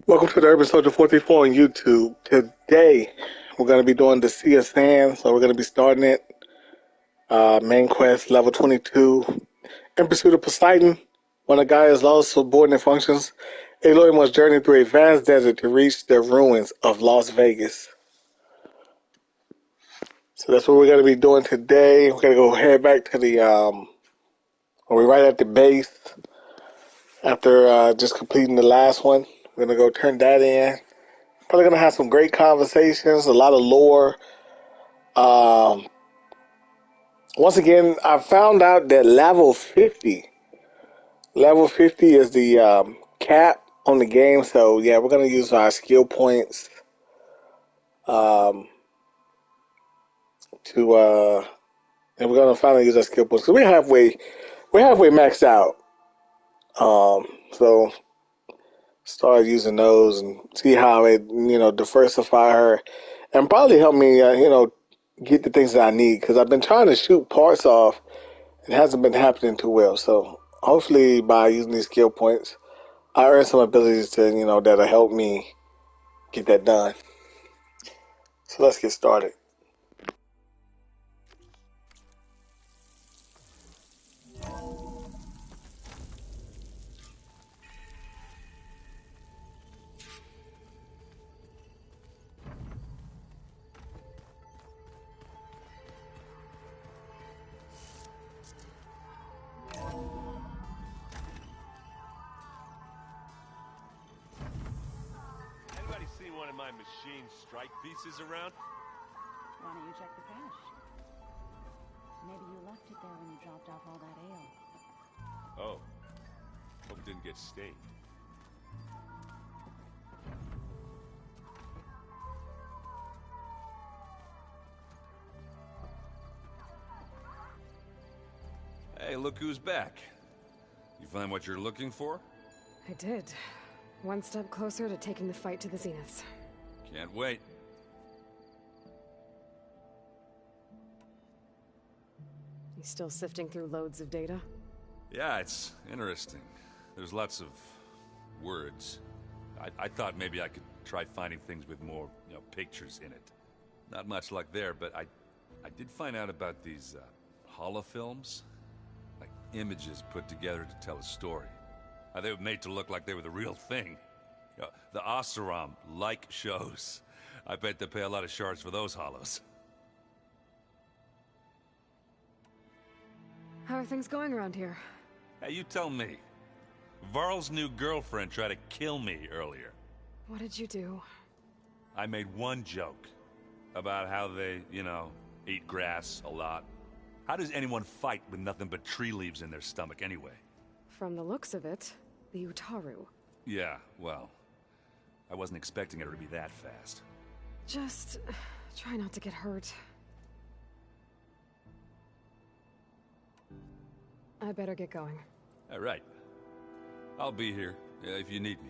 Welcome to the Urban Soldier 44 on YouTube. Today, we're going to be doing the Sea of Sand, so we're going to be starting it. Main quest, level 22. In pursuit of Poseidon, when a guy is lost subordinate functions, Aloy must journey through a vast desert to reach the ruins of Las Vegas. So that's what we're going to be doing today. We're going to go head back to we're right at the base after just completing the last one. We're going to go turn that in. Probably going to have some great conversations, a lot of lore. Um, Once again, I found out that level 50 is the cap on the game. So yeah, we're gonna use our skill points um, to, and we're gonna finally use our skill points because we're halfway maxed out. So start using those and see how it diversify her and probably help me get the things that I need because I've been trying to shoot parts off. It hasn't been happening too well. So hopefully by using these skill points, I earn some abilities that'll help me get that done. So let's get started. Anybody seen one of my machine strike pieces around? Why don't you check the cache? Maybe you left it there when you dropped off all that ale. Oh. Hope it didn't get stained. Hey, look who's back. You find what you're looking for? I did. One step closer to taking the fight to the Zeniths. Can't wait. You still sifting through loads of data? Yeah, it's interesting. There's lots of words. I thought maybe I could try finding things with more, pictures in it. Not much luck there, but I did find out about these holofilms. Like images put together to tell a story. They were made to look like they were the real thing. The Oseram like shows. I bet they pay a lot of shards for those hollows. How are things going around here? Hey, you tell me. Varl's new girlfriend tried to kill me earlier. What did you do? I made one joke about how they, eat grass a lot. How does anyone fight with nothing but tree leaves in their stomach anyway? From the looks of it, the Utaru. Yeah, well, I wasn't expecting her to be that fast. Just try not to get hurt. I better get going. All right. I'll be here if you need me.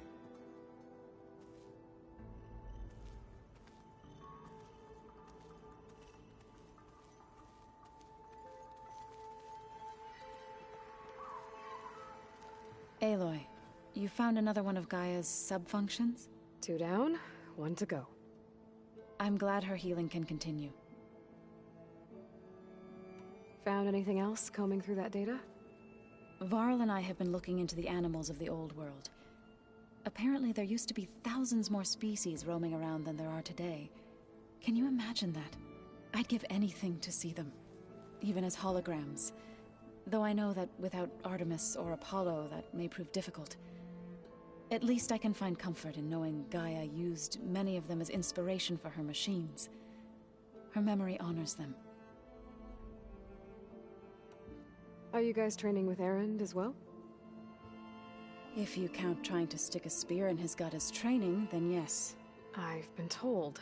Aloy, you found another one of Gaia's sub-functions? 2 down, 1 to go. I'm glad her healing can continue. Found anything else combing through that data? Varl and I have been looking into the animals of the old world. Apparently there used to be thousands more species roaming around than there are today. Can you imagine that? I'd give anything to see them, even as holograms. Though I know that without Artemis or Apollo, that may prove difficult. At least I can find comfort in knowing Gaia used many of them as inspiration for her machines. Her memory honors them. Are you guys training with Erend as well? If you count trying to stick a spear in his gut as training, then yes. I've been told.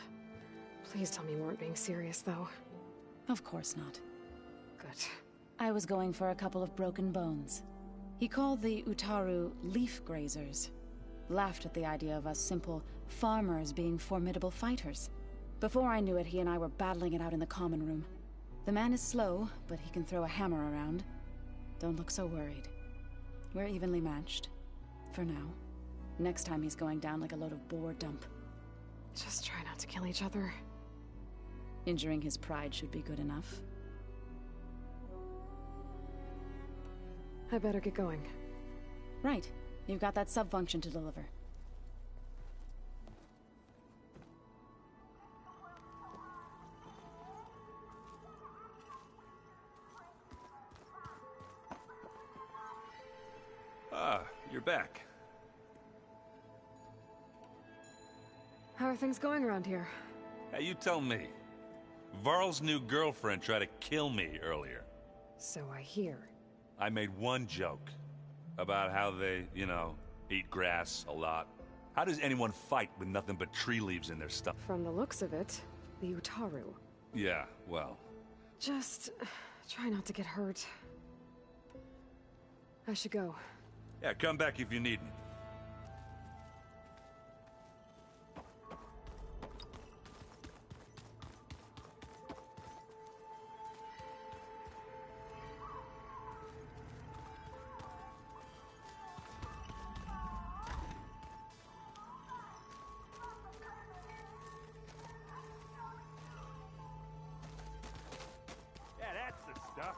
Please tell me you weren't being serious, though. Of course not. Good. I was going for a couple of broken bones. He called the Utaru leaf grazers. Laughed at the idea of us simple farmers being formidable fighters. Before I knew it, he and I were battling it out in the common room. The man is slow, but he can throw a hammer around. Don't look so worried. We're evenly matched. For now. Next time he's going down like a load of boar dump. Just try not to kill each other. Injuring his pride should be good enough. I better get going. Right. You've got that sub-function to deliver. Ah, you're back. How are things going around here? Hey, you tell me. Varl's new girlfriend tried to kill me earlier. So I hear. I made one joke about how they, eat grass a lot. How does anyone fight with nothing but tree leaves in their stuff? From the looks of it, the Utaru. Yeah, well. Just try not to get hurt. I should go. Yeah, come back if you need me. Yeah, that's the stuff.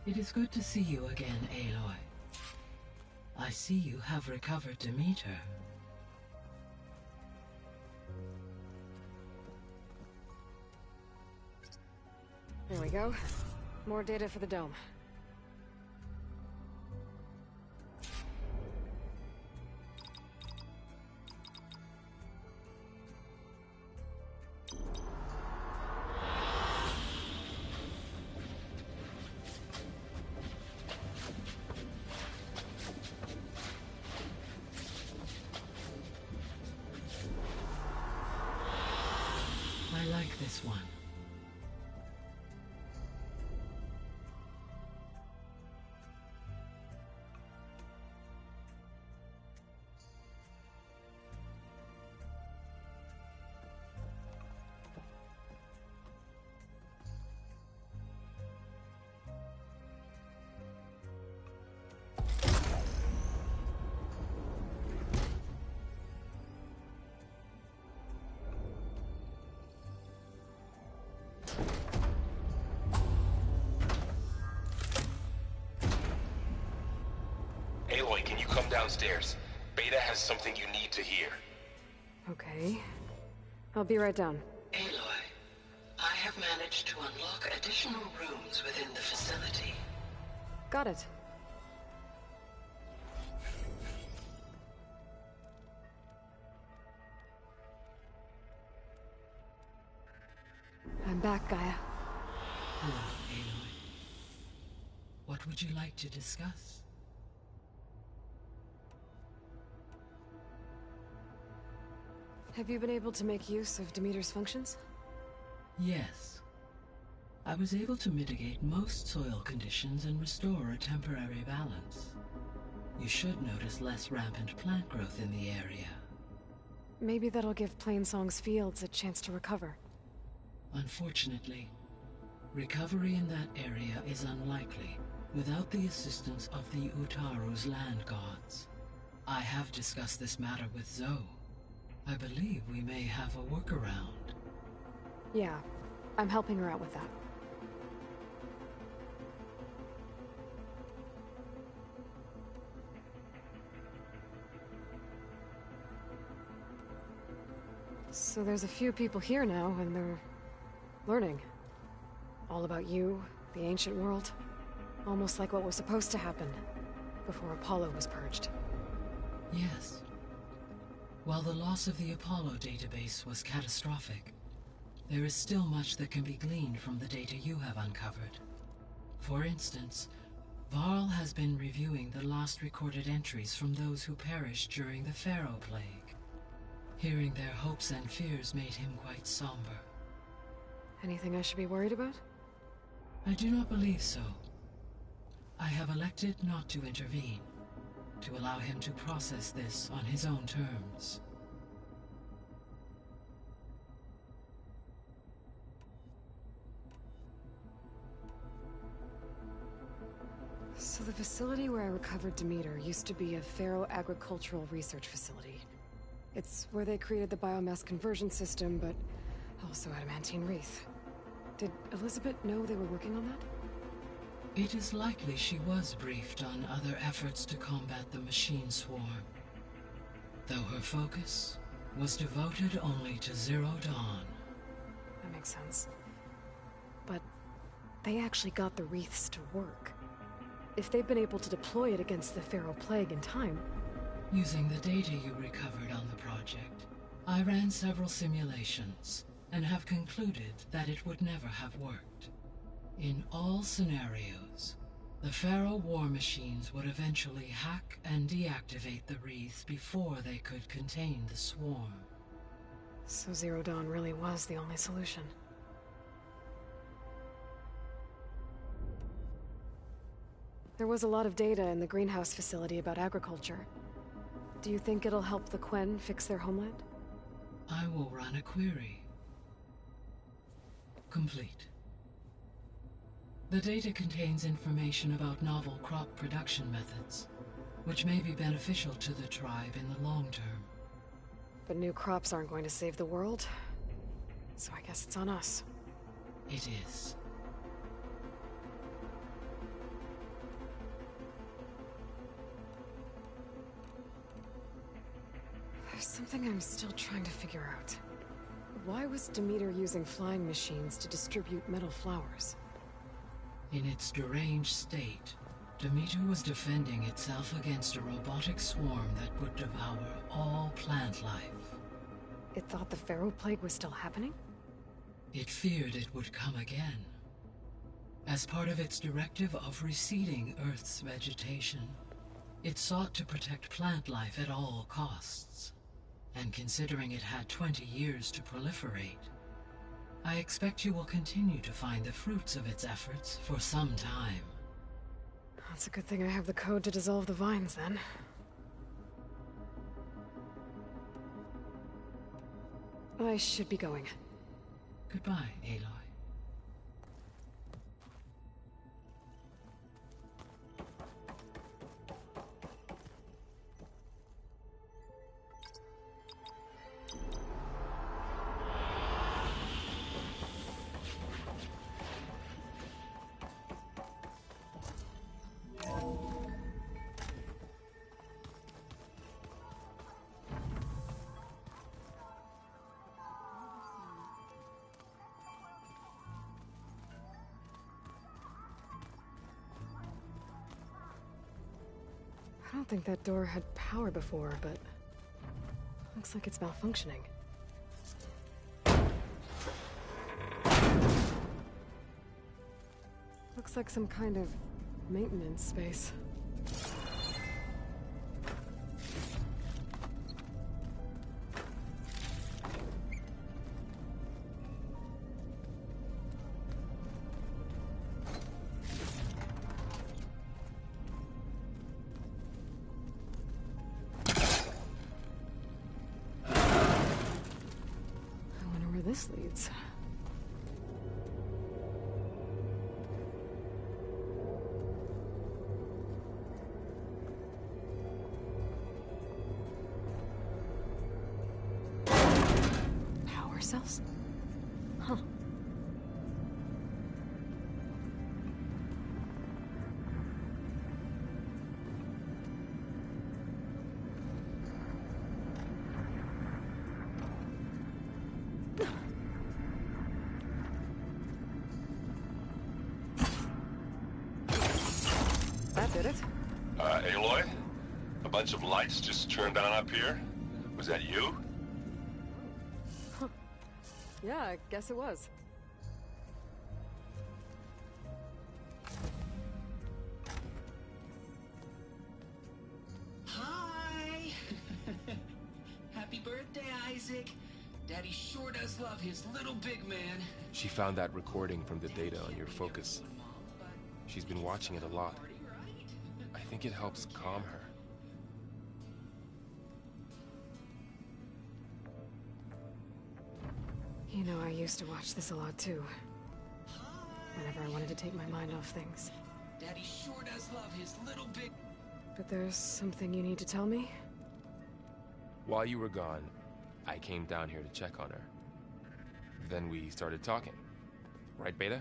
It is good to see you again, Aloy. I see you have recovered Demeter. There we go. More data for the dome. I like this one. Aloy, can you come downstairs? Beta has something you need to hear. Okay. I'll be right down. Aloy, I have managed to unlock additional rooms within the facility. Got it. I'm back, Gaia. Hello, Aloy. What would you like to discuss? Have you been able to make use of Demeter's functions? Yes. I was able to mitigate most soil conditions and restore a temporary balance. You should notice less rampant plant growth in the area. Maybe that'll give Plainsong's fields a chance to recover. Unfortunately, recovery in that area is unlikely without the assistance of the Utaru's land gods. I have discussed this matter with Zoe. I believe we may have a workaround. Yeah, I'm helping her out with that. So there's a few people here now, and they're learning. All about you, the ancient world. Almost like what was supposed to happen before Apollo was purged. Yes. While the loss of the Apollo database was catastrophic, there is still much that can be gleaned from the data you have uncovered. For instance, Varl has been reviewing the last recorded entries from those who perished during the Pharaoh Plague. Hearing their hopes and fears made him quite somber. Anything I should be worried about? I do not believe so. I have elected not to intervene, to allow him to process this on his own terms. So the facility where I recovered Demeter used to be a Pharaoh agricultural research facility. It's where they created the biomass conversion system, but also adamantine wreath. Did Elizabeth know they were working on that? It is likely she was briefed on other efforts to combat the machine swarm, though her focus was devoted only to Zero Dawn. That makes sense. But they actually got the wreaths to work. If they've been able to deploy it against the Pharaoh Plague in time... Using the data you recovered on the project, I ran several simulations and have concluded that it would never have worked. In all scenarios, the Pharaoh war machines would eventually hack and deactivate the wreath before they could contain the swarm. So Zero Dawn really was the only solution. There was a lot of data in the greenhouse facility about agriculture. Do you think it'll help the Quen fix their homeland? I will run a query. Complete. The data contains information about novel crop production methods, which may be beneficial to the tribe in the long term. But new crops aren't going to save the world, so I guess it's on us. It is. There's something I'm still trying to figure out. Why was Demeter using flying machines to distribute metal flowers? In its deranged state, Demeter was defending itself against a robotic swarm that would devour all plant life. It thought the Pharaoh Plague was still happening? It feared it would come again. As part of its directive of receding Earth's vegetation, it sought to protect plant life at all costs. And considering it had 20 years to proliferate, I expect you will continue to find the fruits of its efforts for some time. That's a good thing I have the code to dissolve the vines, then. I should be going. Goodbye, Aloy. I don't think that door had power before, but... looks like it's malfunctioning. Looks like some kind of maintenance space. This leads. Power cells? Huh. That did it. Aloy? A bunch of lights just turned on up here? Was that you? Yeah, I guess it was. Daddy sure does love his little big man. She found that recording from the data on your focus. She's been watching it a lot. I think it helps calm her. You know, I used to watch this a lot too. Whenever I wanted to take my mind off things. Daddy sure does love his little big... But there's something you need to tell me? While you were gone, I came down here to check on her. Then we started talking. Right, Beta?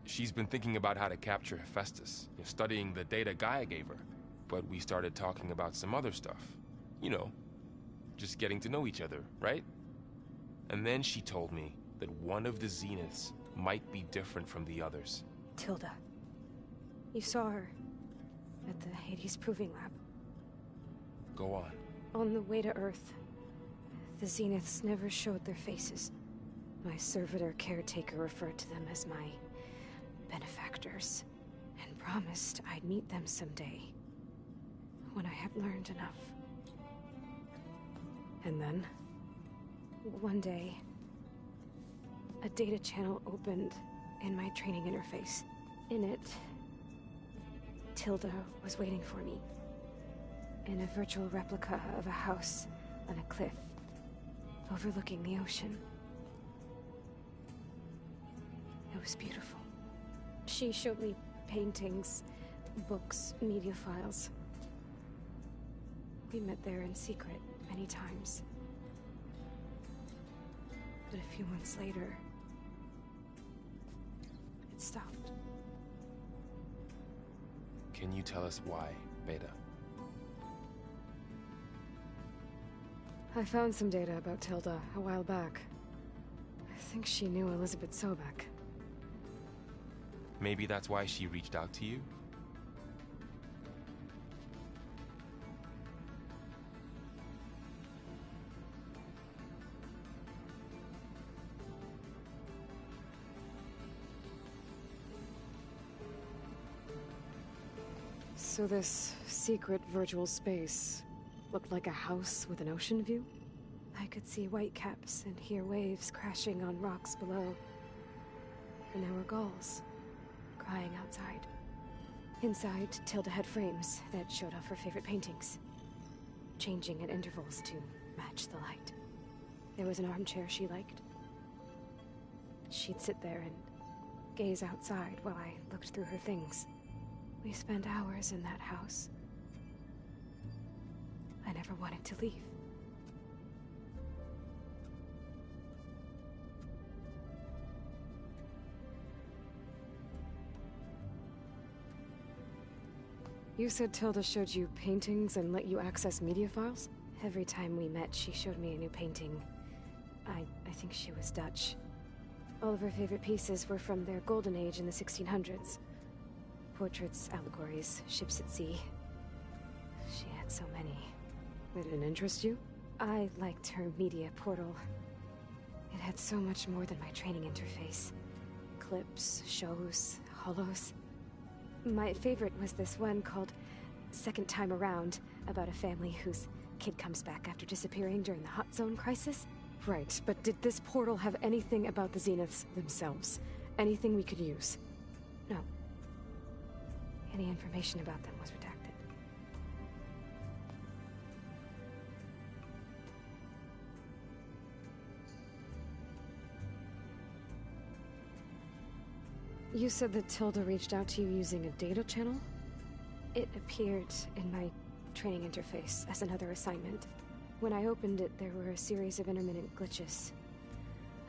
She's been thinking about how to capture Hephaestus, studying the data Gaia gave her. But we started talking about some other stuff. You know, just getting to know each other, right? And then she told me that one of the Zeniths might be different from the others. Tilda. You saw her at the Hades Proving Lab. Go on. On the way to Earth, the Zeniths never showed their faces. My servitor caretaker referred to them as my benefactors, and promised I'd meet them someday, when I had learned enough. And then, one day, a data channel opened in my training interface. In it, Tilda was waiting for me. In a virtual replica of a house on a cliff, overlooking the ocean. It was beautiful. She showed me paintings, books, media files. We met there in secret many times. But a few months later, it stopped. Can you tell us why, Beta? I found some data about Tilda a while back. I think she knew Elizabeth Sobek. Maybe that's why she reached out to you? So this secret virtual space looked like a house with an ocean view? I could see whitecaps and hear waves crashing on rocks below. And there were gulls crying outside. Inside, Tilda had frames that showed off her favorite paintings, changing at intervals to match the light. There was an armchair she liked. She'd sit there and gaze outside while I looked through her things. We spent hours in that house. I never wanted to leave. You said Tilda showed you paintings and let you access media files? Every time we met, she showed me a new painting. I think she was Dutch. All of her favorite pieces were from their golden age in the 1600s. Portraits, allegories, ships at sea. She had so many. Did it interest you? I liked her media portal. It had so much more than my training interface. Clips, shows, holos. My favorite was this one called Second Time Around, about a family whose kid comes back after disappearing during the Hot Zone crisis. Right, but did this portal have anything about the Zeniths themselves? Anything we could use? No. Any information about them was redacted. You said that Tilda reached out to you using a data channel? It appeared in my training interface as another assignment. When I opened it, there were a series of intermittent glitches.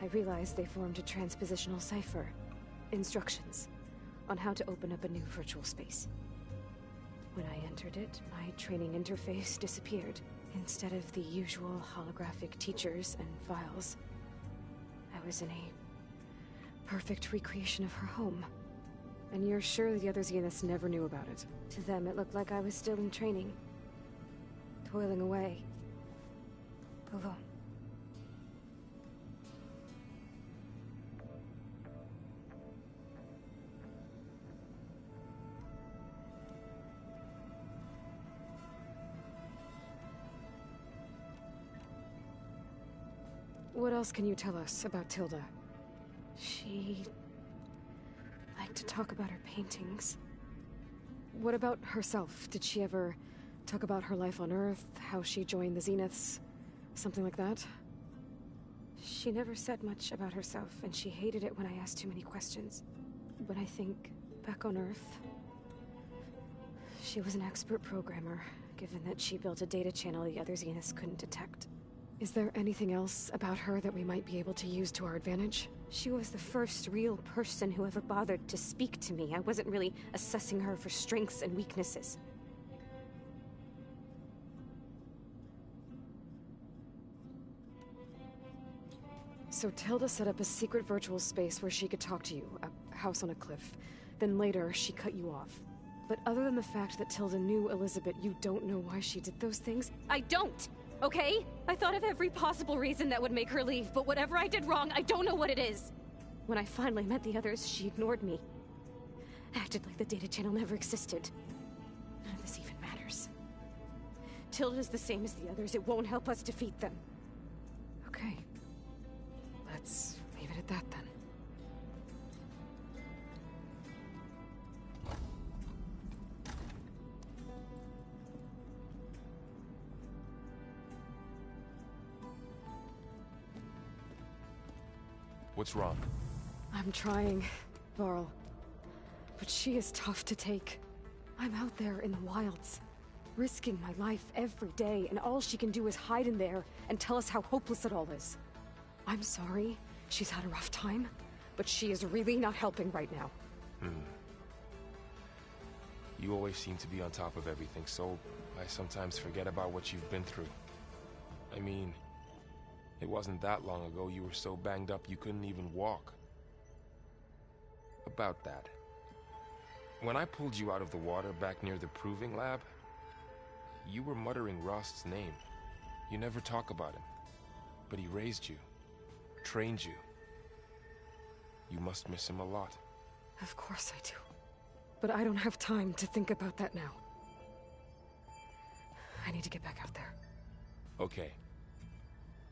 I realized they formed a transpositional cipher. Instructions on how to open up a new virtual space. When I entered it, my training interface disappeared. Instead of the usual holographic teachers and files, I was in a perfect recreation of her home. And you're sure the other Zeniths never knew about it? To them, it looked like I was still in training. Toiling away. Alone. What else can you tell us about Tilda? She liked to talk about her paintings. What about herself? Did she ever talk about her life on Earth, how she joined the Zeniths, something like that? She never said much about herself, and she hated it when I asked too many questions. But I think, back on Earth, she was an expert programmer, given that she built a data channel the other Zeniths couldn't detect. Is there anything else about her that we might be able to use to our advantage? She was the first real person who ever bothered to speak to me. I wasn't really assessing her for strengths and weaknesses. So Tilda set up a secret virtual space where she could talk to you, a house on a cliff. Then later, she cut you off. But other than the fact that Tilda knew Elizabeth, you don't know why she did those things? I don't! Okay? I thought of every possible reason that would make her leave, but whatever I did wrong, I don't know what it is. When I finally met the others, she ignored me. Acted like the data channel never existed. None of this even matters. Tilda's the same as the others. It won't help us defeat them. Okay. Let's leave it at that then. What's wrong? I'm trying, Varl. But she is tough to take. I'm out there in the wilds, risking my life every day, and all she can do is hide in there and tell us how hopeless it all is. I'm sorry, she's had a rough time, but she is really not helping right now. You always seem to be on top of everything, so I sometimes forget about what you've been through. I mean, it wasn't that long ago you were so banged up you couldn't even walk. About that. When I pulled you out of the water back near the proving lab, you were muttering Rost's name. You never talk about him. But he raised you, trained you. You must miss him a lot. Of course I do. But I don't have time to think about that now. I need to get back out there. Okay.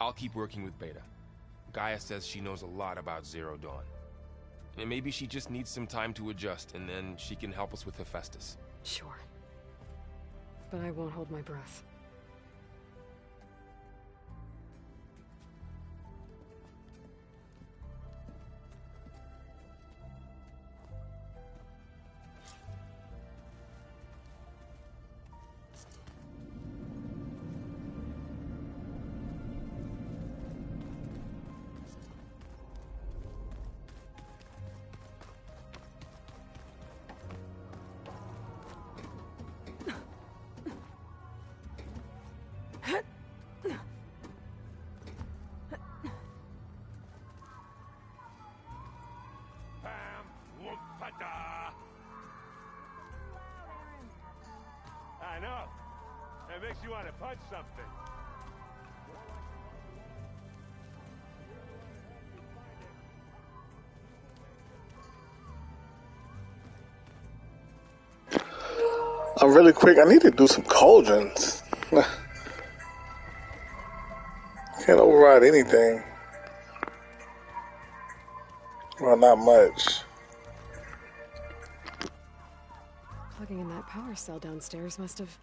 I'll keep working with Beta. Gaia says she knows a lot about Zero Dawn. And maybe she just needs some time to adjust, and then she can help us with Hephaestus. Sure. But I won't hold my breath. I know. That makes you want to punch something. I'm really quick. I need to do some cauldrons. Can't override anything. Well, not much. Plugging in that power cell downstairs must have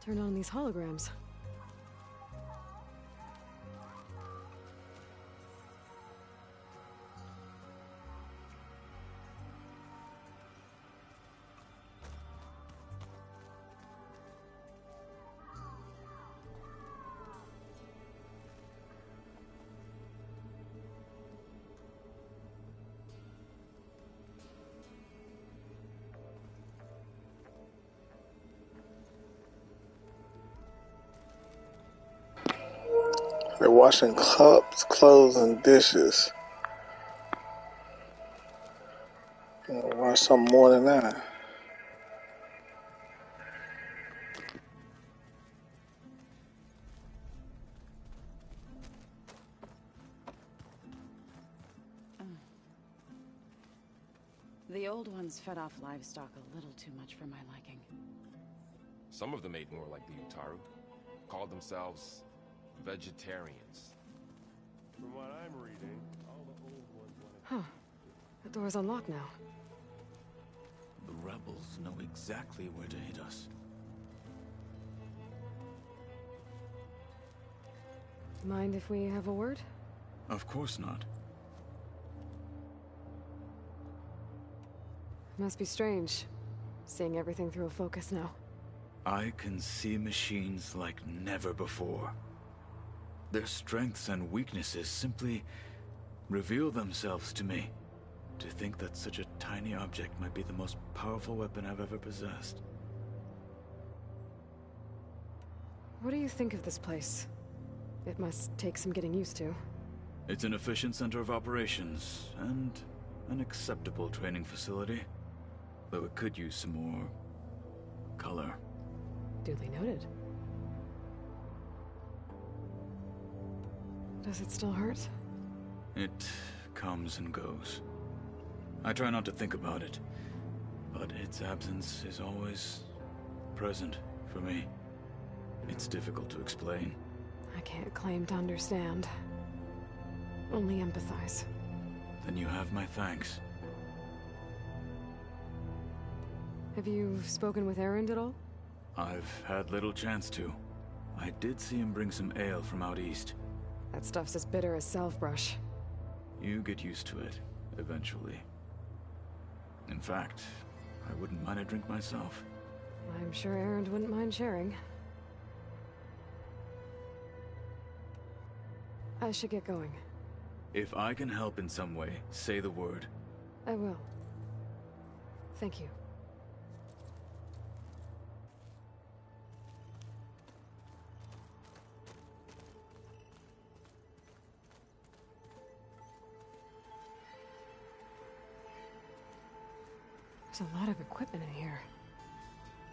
turned on these holograms. They're washing cups, clothes, and dishes. Wash something more than that. The old ones fed off livestock a little too much for my liking. Some of them ate more like the Utaru. Called themselves vegetarians. From what I'm reading, all the old ones want to... Huh. The door's unlocked now. The rebels know exactly where to hit us. Mind if we have a word? Of course not. Must be strange, seeing everything through a focus now. I can see machines like never before. Their strengths and weaknesses simply reveal themselves to me. To think that such a tiny object might be the most powerful weapon I've ever possessed. What do you think of this place? It must take some getting used to. It's an efficient center of operations, and an acceptable training facility. Though it could use some more... color. Duly noted. Does it still hurt? It comes and goes. I try not to think about it, but its absence is always present for me. It's difficult to explain. I can't claim to understand. Only empathize. Then you have my thanks. Have you spoken with Erend at all? I've had little chance to. I did see him bring some ale from out east. That stuff's as bitter as self-brush. You get used to it, eventually. In fact, I wouldn't mind a drink myself. I'm sure Erend wouldn't mind sharing. I should get going. If I can help in some way, say the word. I will. Thank you. There's a lot of equipment in here.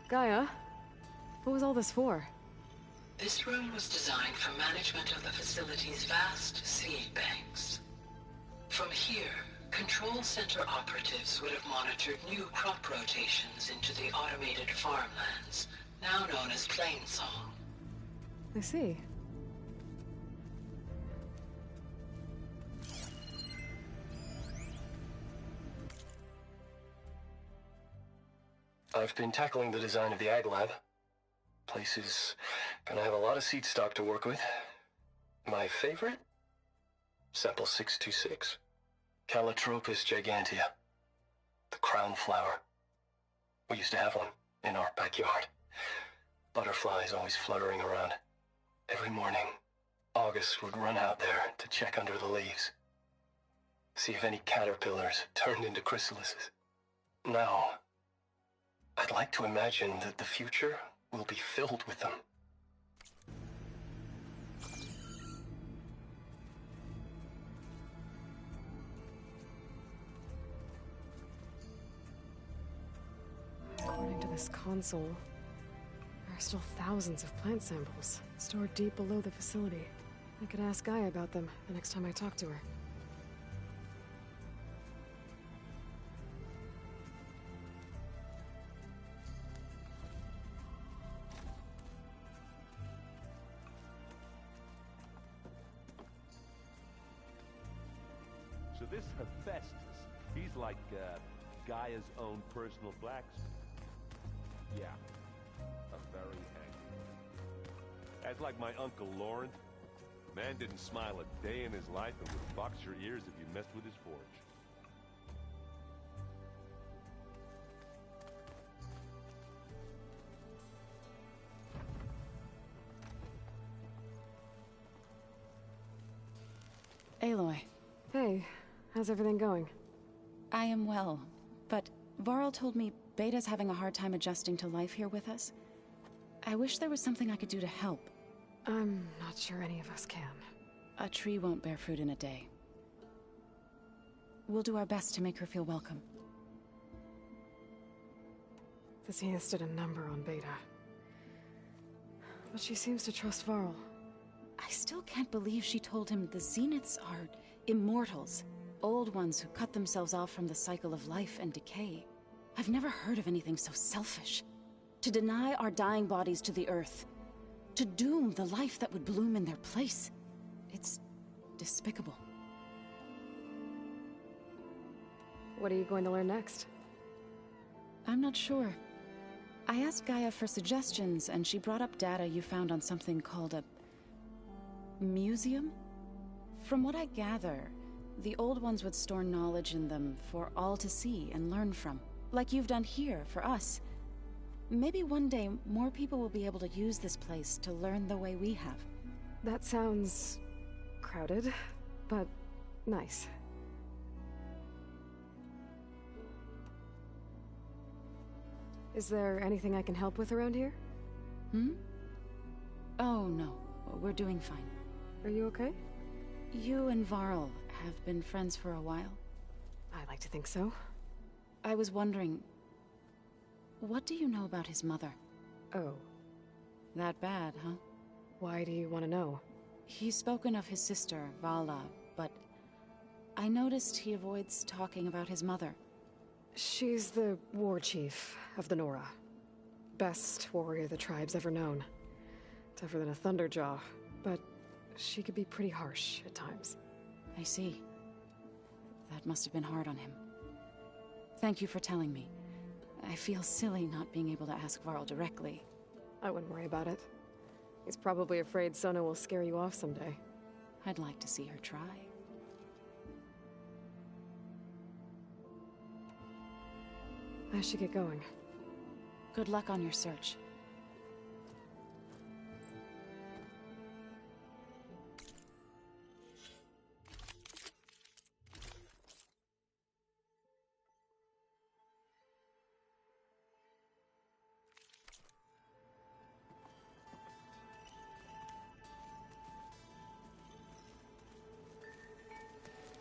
Gaia, what was all this for? This room was designed for management of the facility's vast seed banks. From here, Control Center operatives would have monitored new crop rotations into the automated farmlands, now known as Plainsong. I see. I've been tackling the design of the Ag Lab. Place is gonna have a lot of seed stock to work with. My favorite? Sample 626. Calotropis gigantea. The crown flower. We used to have one in our backyard. Butterflies always fluttering around. Every morning, August would run out there to check under the leaves. See if any caterpillars turned into chrysalises. Now, I'd like to imagine that the future will be filled with them. According to this console, there are still thousands of plant samples stored deep below the facility. I could ask Gaia about them the next time I talk to her. So this Hephaestus, he's like, Gaia's own personal blacksmith. Yeah, a very angry one. As like my Uncle Laurent, man didn't smile a day in his life and would box your ears if you messed with his forge. Aloy. Hey, how's everything going? I am well, but Varl told me Beta's having a hard time adjusting to life here with us. I wish there was something I could do to help. I'm not sure any of us can. A tree won't bear fruit in a day. We'll do our best to make her feel welcome. The Zeniths did a number on Beta. But she seems to trust Varl. I still can't believe she told him the Zeniths are immortals. Old ones who cut themselves off from the cycle of life and decay. I've never heard of anything so selfish. To deny our dying bodies to the earth. To doom the life that would bloom in their place. It's despicable. What are you going to learn next? I'm not sure. I asked Gaia for suggestions, and she brought up data you found on something called a museum? From what I gather, the old ones would store knowledge in them for all to see and learn from, like you've done here for us. Maybe one day more people will be able to use this place to learn the way we have. That sounds crowded, but nice. Is there anything I can help with around here? Oh, no. We're doing fine. Are you okay? You and Varl have been friends for a while. I like to think so. I was wondering, what do you know about his mother? Oh. That bad, huh? Why do you want to know? He's spoken of his sister, Vala, but I noticed he avoids talking about his mother. She's the war chief of the Nora. Best warrior the tribe's ever known. Tougher than a Thunderjaw, but she could be pretty harsh at times. I see. That must have been hard on him. Thank you for telling me. I feel silly not being able to ask Varl directly. I wouldn't worry about it. He's probably afraid Sona will scare you off someday. I'd like to see her try. I should get going. Good luck on your search.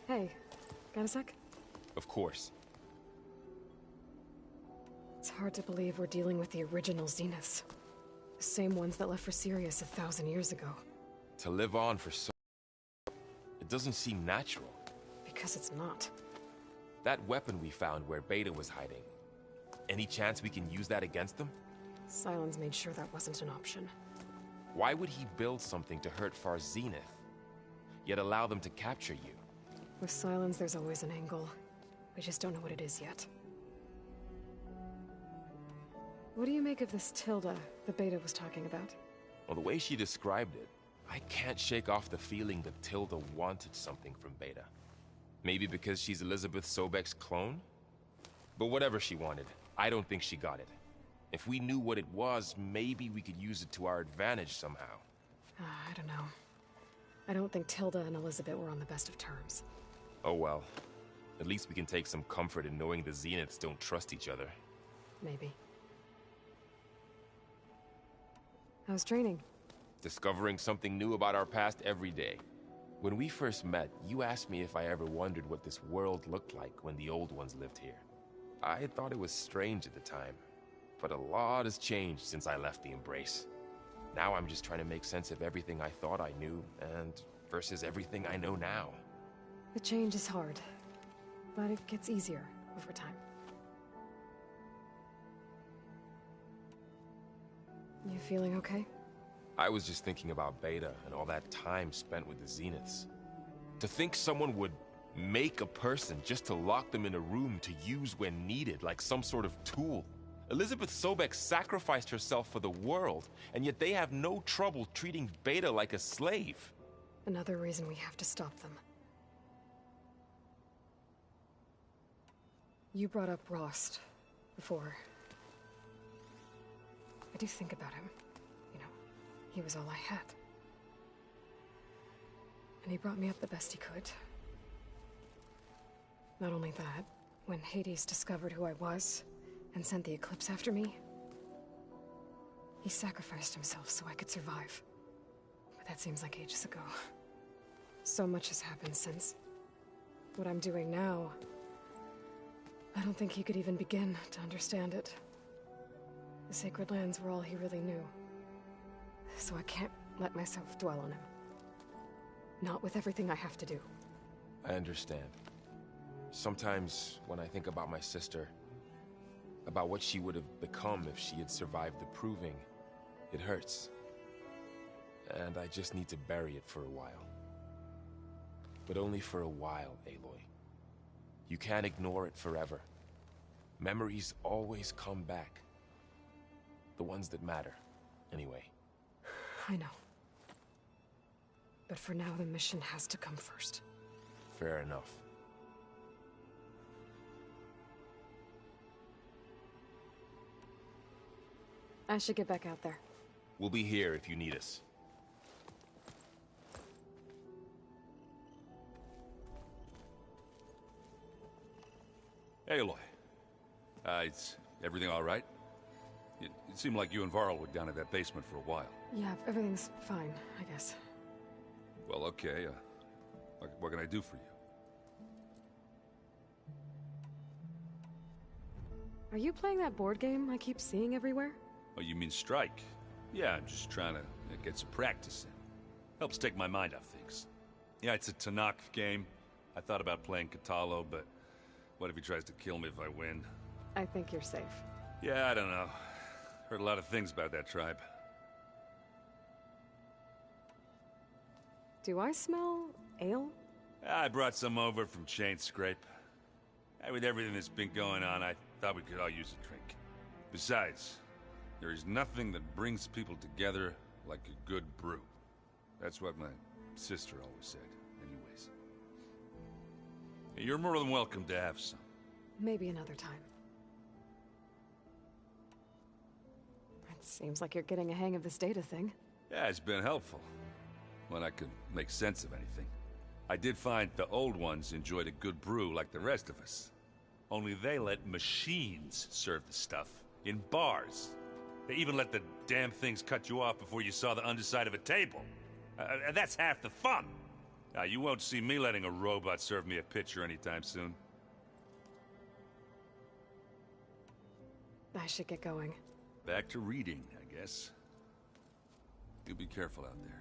Hey, got a sec? Of course. It's hard to believe we're dealing with the original Zeniths. The same ones that left for Sirius 1,000 years ago. To live on for so... It doesn't seem natural. Because it's not. That weapon we found where Beta was hiding. Any chance we can use that against them? Sylens made sure that wasn't an option. Why would he build something to hurt Far Zenith, yet allow them to capture you? With Sylens, there's always an angle. We just don't know what it is yet. What do you make of this Tilda the Beta was talking about? Well, the way she described it, I can't shake off the feeling that Tilda wanted something from Beta. Maybe because she's Elizabeth Sobek's clone? But whatever she wanted, I don't think she got it. If we knew what it was, maybe we could use it to our advantage somehow. I don't know. I don't think Tilda and Elizabeth were on the best of terms. Oh well. At least we can take some comfort in knowing the Zeniths don't trust each other. Maybe. How's training? Discovering something new about our past every day. When we first met, you asked me if I ever wondered what this world looked like when the old ones lived here. I thought it was strange at the time, but a lot has changed since I left the Embrace. Now I'm just trying to make sense of everything I thought I knew, and versus everything I know now. The change is hard, but it gets easier over time. You feeling okay? I was just thinking about Beta and all that time spent with the Zeniths. To think someone would make a person just to lock them in a room to use when needed, like some sort of tool. Elizabeth Sobek sacrificed herself for the world, and yet they have no trouble treating Beta like a slave. Another reason we have to stop them. You brought up Rost before. I do think about him. You know, he was all I had. And he brought me up the best he could. Not only that, when Hades discovered who I was and sent the Eclipse after me, he sacrificed himself so I could survive. But that seems like ages ago. So much has happened since. What I'm doing now, I don't think he could even begin to understand it. The Sacred Lands were all he really knew. So I can't let myself dwell on him. Not with everything I have to do. I understand. Sometimes, when I think about my sister, about what she would have become if she had survived the Proving, it hurts. And I just need to bury it for a while. But only for a while, Aloy. You can't ignore it forever. Memories always come back. The ones that matter, anyway. I know. But for now, the mission has to come first. Fair enough. I should get back out there. We'll be here if you need us. Aloy. Is everything all right? It seemed like you and Varl were down at that basement for a while. Yeah, everything's fine, I guess. Well, okay. What can I do for you? Are you playing that board game I keep seeing everywhere? Oh, you mean Strike? Yeah, I'm just trying to get some practice in. Helps take my mind off things. Yeah, it's a Tanakh game. I thought about playing Katalo, but what if he tries to kill me if I win? I think you're safe. Yeah, I don't know. Heard a lot of things about that tribe. Do I smell ale? I brought some over from Chain Scrape. With everything that's been going on, I thought we could all use a drink. Besides, there is nothing that brings people together like a good brew. That's what my sister always said, anyways. You're more than welcome to have some. Maybe another time. It seems like you're getting a hang of this data thing. Yeah, it's been helpful. When I could make sense of anything. I did find the old ones enjoyed a good brew like the rest of us. Only they let machines serve the stuff. In bars. They even let the damn things cut you off before you saw the underside of a table. That's half the fun. You won't see me letting a robot serve me a pitcher anytime soon. I should get going. Back to reading, I guess. You be careful out there.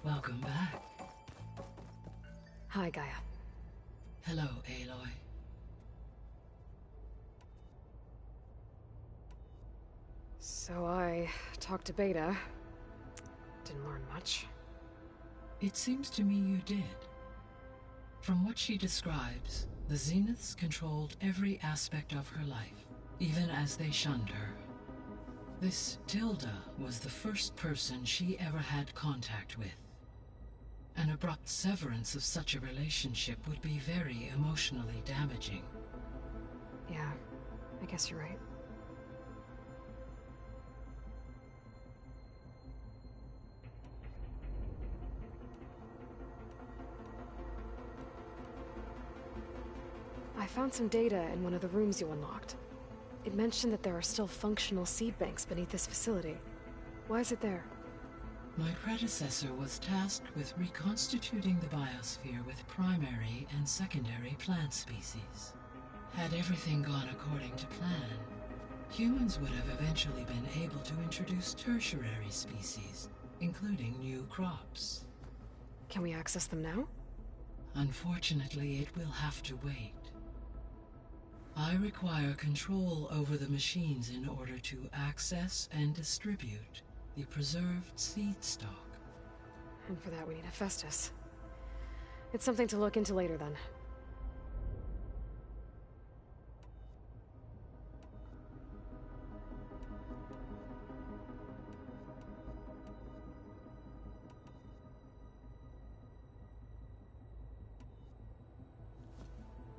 Welcome back. Hi, Gaia. Hello, Aloy. So I talked to Beta. Didn't learn much. It seems to me you did. From what she describes, the Zeniths controlled every aspect of her life, even as they shunned her. This Tilda was the first person she ever had contact with. An abrupt severance of such a relationship would be very emotionally damaging. Yeah, I guess you're right. I found some data in one of the rooms you unlocked. It mentioned that there are still functional seed banks beneath this facility. Why is it there? My predecessor was tasked with reconstituting the biosphere with primary and secondary plant species. Had everything gone according to plan, humans would have eventually been able to introduce tertiary species, including new crops. Can we access them now? Unfortunately, it will have to wait. I require control over the machines in order to access and distribute the preserved seed stock. And for that we need Hephaestus. It's something to look into later then.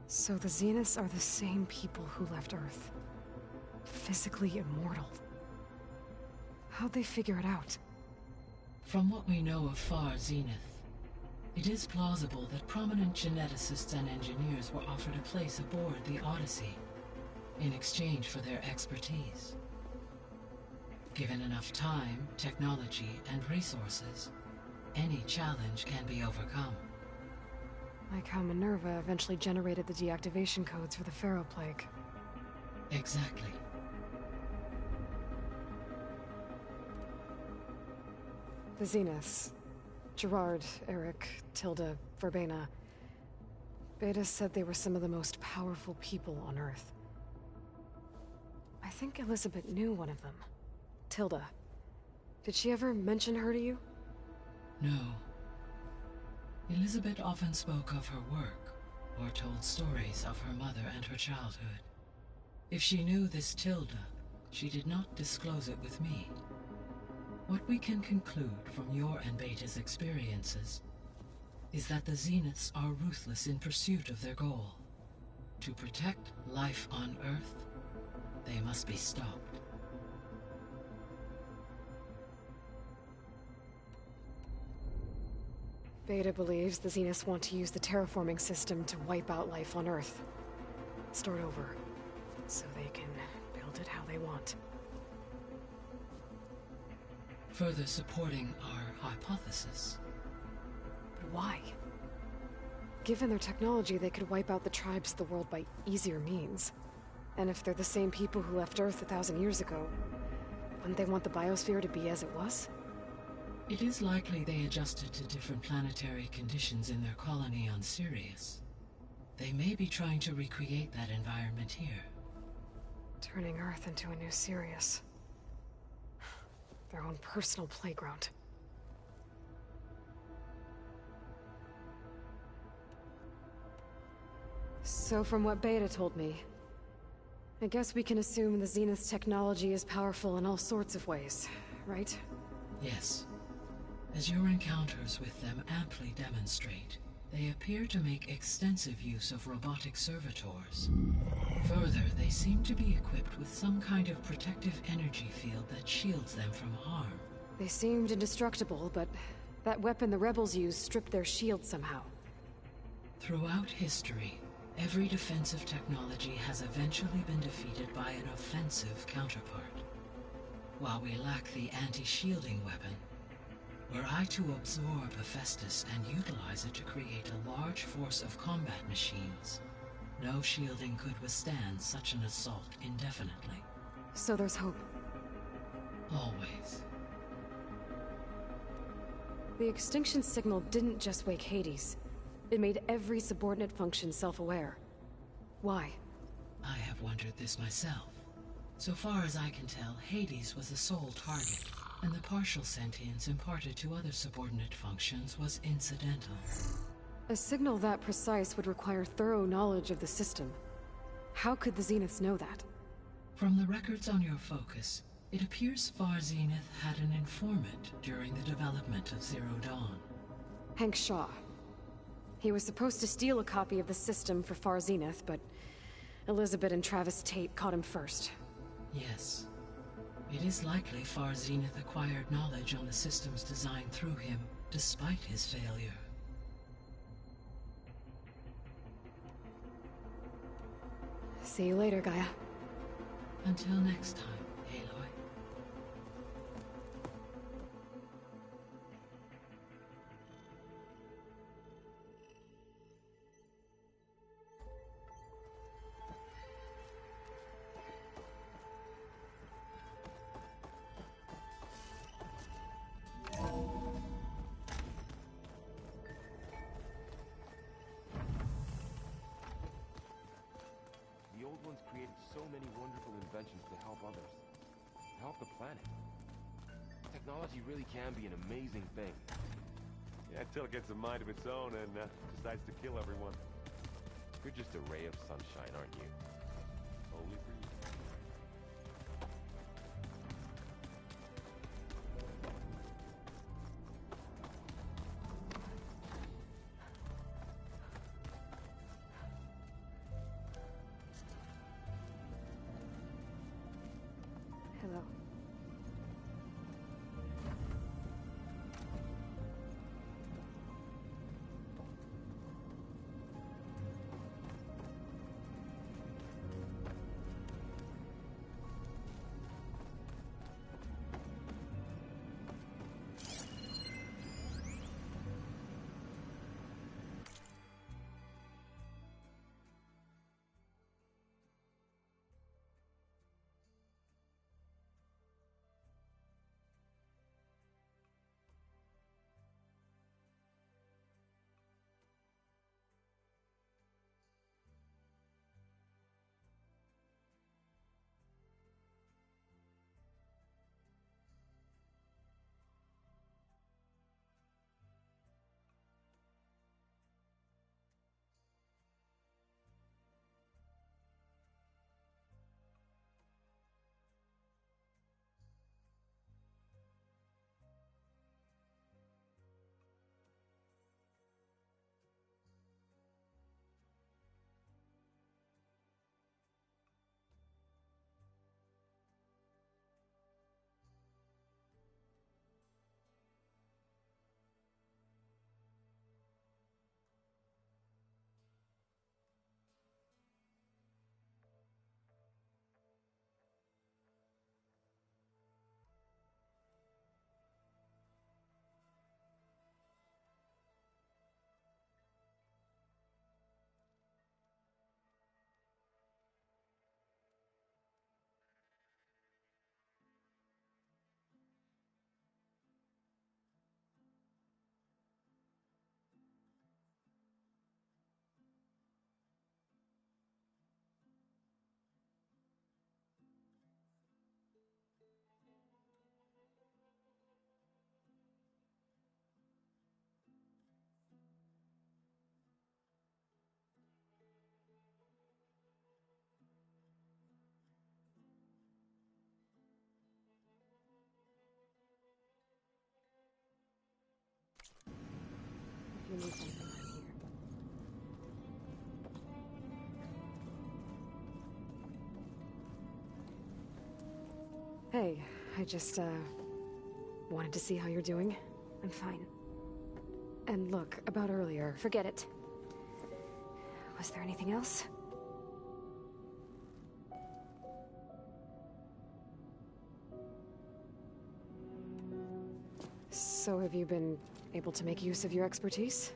So the Zeniths are the same people who left Earth. Physically immortal. How'd they figure it out? From what we know of Far Zenith, it is plausible that prominent geneticists and engineers were offered a place aboard the Odyssey in exchange for their expertise. Given enough time, technology, and resources, any challenge can be overcome. Like how Minerva eventually generated the deactivation codes for the Pharaoh Plague. Exactly. The Zeniths. Gerard, Eric, Tilda, Verbena. Beta said they were some of the most powerful people on Earth. I think Elizabeth knew one of them. Tilda. Did she ever mention her to you? No. Elizabeth often spoke of her work, or told stories of her mother and her childhood. If she knew this Tilda, she did not disclose it with me. What we can conclude from your and Beta's experiences is that the Zeniths are ruthless in pursuit of their goal. To protect life on Earth, they must be stopped. Beta believes the Zeniths want to use the terraforming system to wipe out life on Earth. Start over, so they can build it how they want. Further supporting our hypothesis. But why? Given their technology, they could wipe out the tribes of the world by easier means. And if they're the same people who left Earth 1,000 years ago, wouldn't they want the biosphere to be as it was? It is likely they adjusted to different planetary conditions in their colony on Sirius. They may be trying to recreate that environment here. Turning Earth into a new Sirius. Their own personal playground. So from what Beta told me, I guess we can assume the Zenith's technology is powerful in all sorts of ways, right? Yes. As your encounters with them amply demonstrate, they appear to make extensive use of robotic servitors. Further, they seem to be equipped with some kind of protective energy field that shields them from harm. They seemed indestructible, but that weapon the rebels used stripped their shield somehow. Throughout history, every defensive technology has eventually been defeated by an offensive counterpart. While we lack the anti-shielding weapon, were I to absorb Hephaestus and utilize it to create a large force of combat machines, no shielding could withstand such an assault indefinitely. So there's hope. Always. The extinction signal didn't just wake Hades. It made every subordinate function self-aware. Why? I have wondered this myself. So far as I can tell, Hades was the sole target, and the partial sentience imparted to other subordinate functions was incidental. A signal that precise would require thorough knowledge of the system. How could the Zeniths know that? From the records on your focus, it appears Far Zenith had an informant during the development of Zero Dawn. Hank Shaw. He was supposed to steal a copy of the system for Far Zenith, but Elizabeth and Travis Tate caught him first. Yes. It is likely Far Zenith acquired knowledge on the systems designed through him, despite his failure. See you later, Gaia. Until next time, Aloy. The old ones created so many wonderful inventions to help others. To help the planet. Technology really can be an amazing thing. Yeah, until it gets a mind of its own and decides to kill everyone. You're just a ray of sunshine, aren't you? Only for you. Hello. you need something, I'm here. Hey, I just, wanted to see how you're doing. I'm fine. And look, about earlier. Forget it. Was there anything else? So have you been able to make use of your expertise?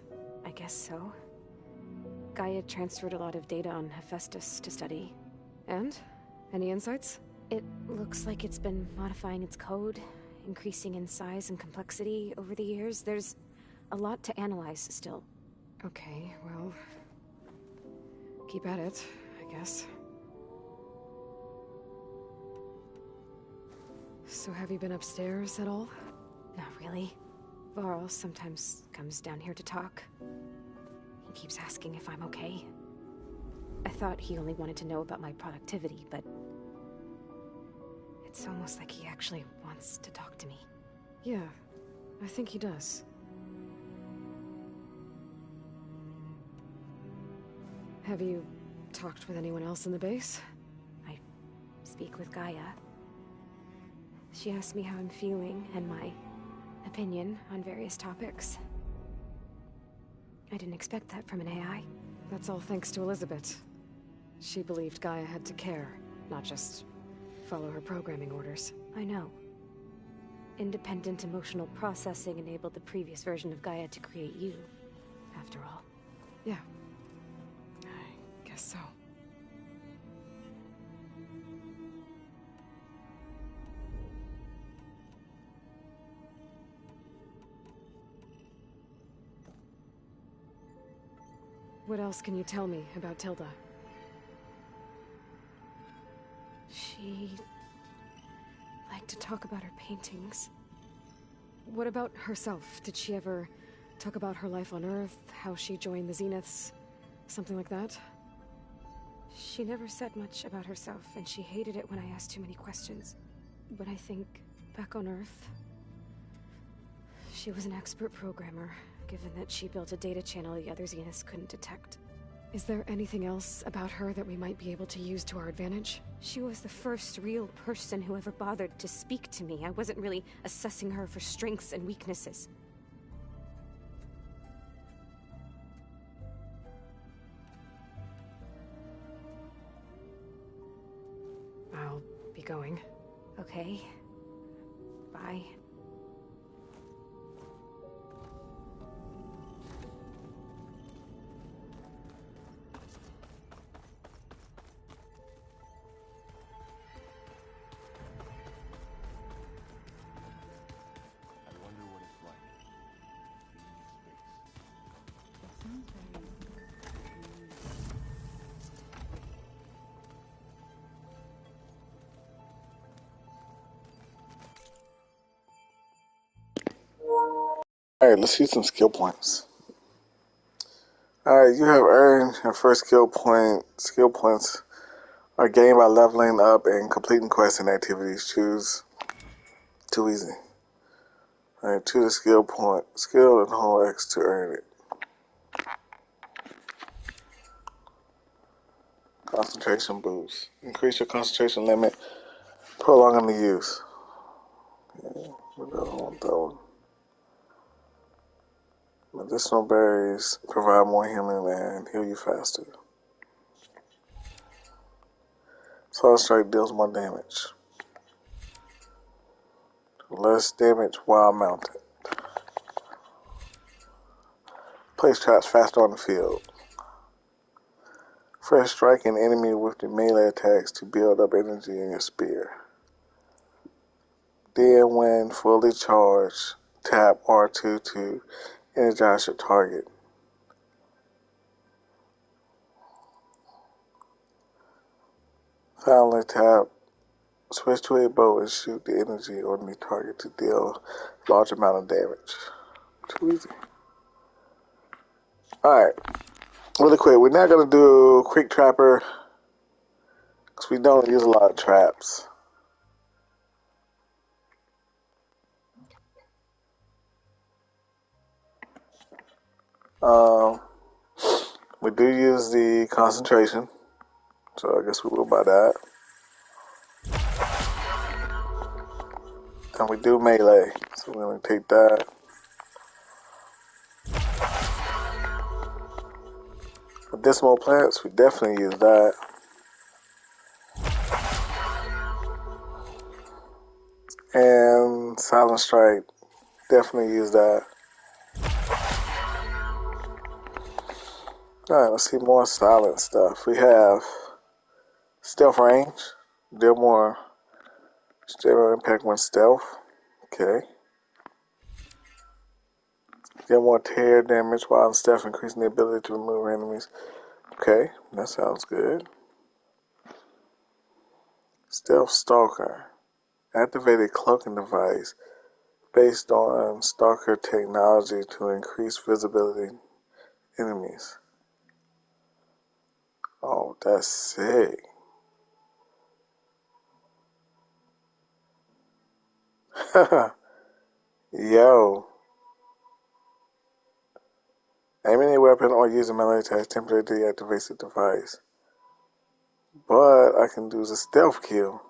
I guess so. Gaia transferred a lot of data on Hephaestus to study. And? Any insights? It looks like it's been modifying its code, increasing in size and complexity over the years. There's a lot to analyze still. Okay, well... keep at it, I guess. So have you been upstairs at all? Not really. Varl sometimes comes down here to talk. He keeps asking if I'm okay. I thought he only wanted to know about my productivity, but... it's almost like he actually wants to talk to me. Yeah, I think he does. Have you talked with anyone else in the base? I speak with Gaia. She asked me how I'm feeling and my opinion on various topics. I didn't expect that from an AI. That's all thanks to Elizabeth. She believed Gaia had to care, not just follow her programming orders. I know. Independent emotional processing enabled the previous version of Gaia to create you, after all. Yeah. I guess so. What else can you tell me about Tilda? She liked to talk about her paintings. What about herself? Did she ever talk about her life on Earth, how she joined the Zeniths, something like that? She never said much about herself, and she hated it when I asked too many questions. But I think, back on Earth, she was an expert programmer, given that she built a data channel the other Zeniths couldn't detect. Is there anything else about her that we might be able to use to our advantage? She was the first real person who ever bothered to speak to me. I wasn't really assessing her for strengths and weaknesses. I'll be going. Okay. Bye. Alright, let's see some skill points. Alright, you have earned your first skill point. Skill points are gained by leveling up and completing quests and activities. Choose too easy. Alright, choose a skill point. Skill and hold X to earn it. Concentration boost. Increase your concentration limit, prolonging the use. Okay, we don't want that one. Medicinal berries provide more healing and heal you faster. Soul Strike deals more damage. Less damage while mounted. Place traps faster on the field. First strike an enemy with the melee attacks to build up energy in your spear. Then when fully charged, tap R2 to energize your target. Finally, tap switch to a bow and shoot the energy on the target to deal a large amount of damage. Too easy. Alright, really quick, we're not going to do Quick Trapper because we don't use a lot of traps. Um, we do use the concentration, so I guess we will buy that. And we do melee, so we're going to take that. Medicinal plants, we definitely use that. And Silent Strike, definitely use that. Alright, let's see more silent stuff. We have Stealth Range, deal more general impact when stealth. Okay. Deal more tear damage while in stealth, increasing the ability to remove enemies. Okay, that sounds good. Stealth Stalker. Activated cloaking device based on Stalker technology to increase visibility enemies. Oh, that's sick. Yo. Aiming a weapon or using melee attacks temporarily deactivates the device. But I can do a stealth kill.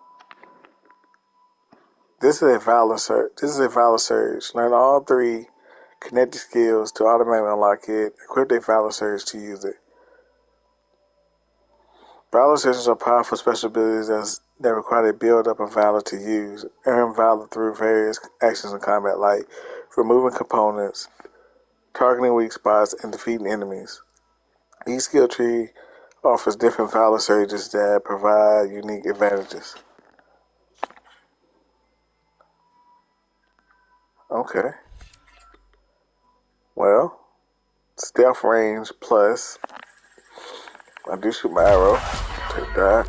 This is a Valor Surge. Learn all 3 connected skills to automatically unlock it. Equip a Valor Surge to use it. Valor Surges are powerful special abilities that require a build up of Valor to use. Earn Valor through various actions in combat, like removing components, targeting weak spots, and defeating enemies. Each skill tree offers different Valor Surges that provide unique advantages. Okay. Well, stealth range plus. I do shoot my arrow. Take that.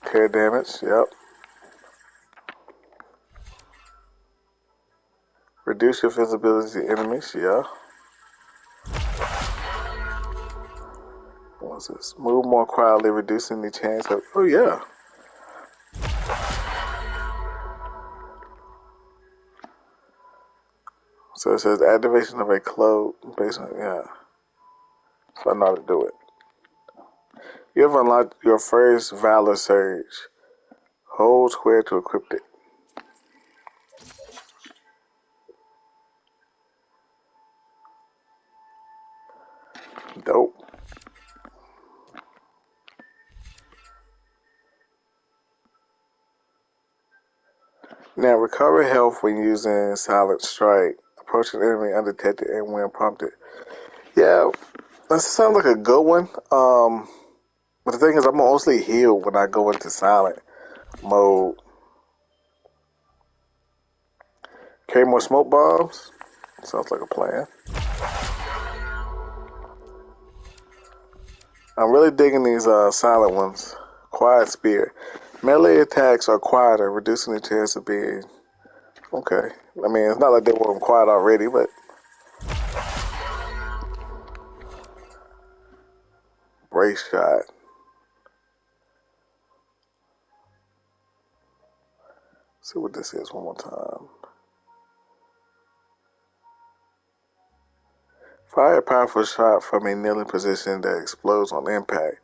Tear damage, yep. Reduce your visibility to enemies, yeah. What's this? Move more quietly, reducing the chance of. Oh, yeah. So it says activation of a cloak based on, yeah. So I know how to do it. You have unlocked your first Valor Surge. Hold square to equip it. Dope. Now, recover health when using Silent Strike. Approach an enemy undetected and when prompted. Yeah, that sounds like a good one. But the thing is, I'm mostly healed when I go into silent mode. Carry more smoke bombs? Sounds like a plan. I'm really digging these silent ones. Quiet Spear. Melee attacks are quieter, reducing the chance of being... Okay. I mean, it's not like they weren't quiet already, but... Brace shot. See what this is one more time. Fire a powerful shot from a kneeling position that explodes on impact.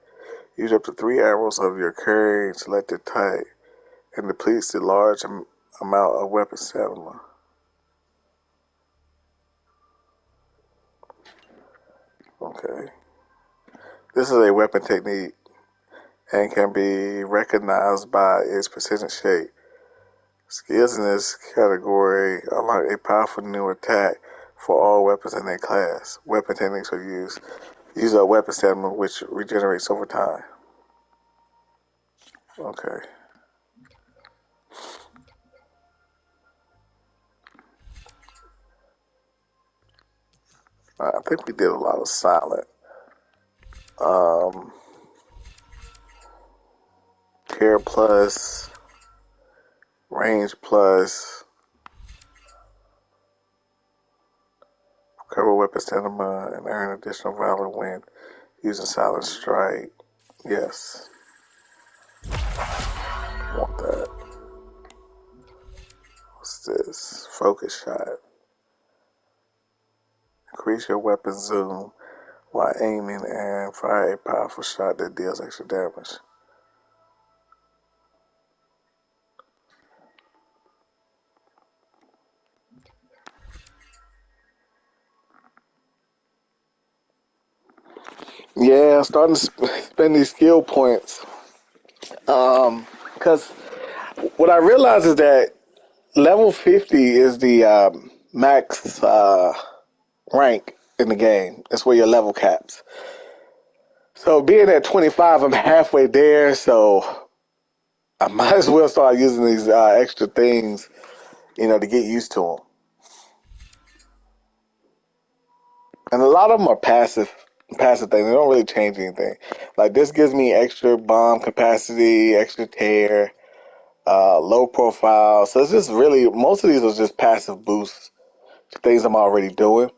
Use up to 3 arrows of your current selected type and depletes the large amount of weapon stamina. Okay. This is a weapon technique and can be recognized by its precision shape. Skills in this category unlock a powerful new attack for all weapons in their class. Weapon techniques are used. Use a weapon stamina which regenerates over time. Okay. I think we did a lot of silent. Care plus, range plus, recover weapon stamina, and earn additional valor when using Silent Strike. Yes. Want that. What's this? Focus shot. Increase your weapon zoom while aiming and fire a powerful shot that deals extra damage. Yeah, I'm starting to spend these skill points. Because what I realize is that level 50 is the max rank in the game. That's where your level caps. So being at 25, I'm halfway there, so I might as well start using these extra things, to get used to them. And a lot of them are passive things. They don't really change anything. Like this gives me extra bomb capacity, extra tear, low profile. So it's just really, most of these are just passive boosts to things I'm already doing.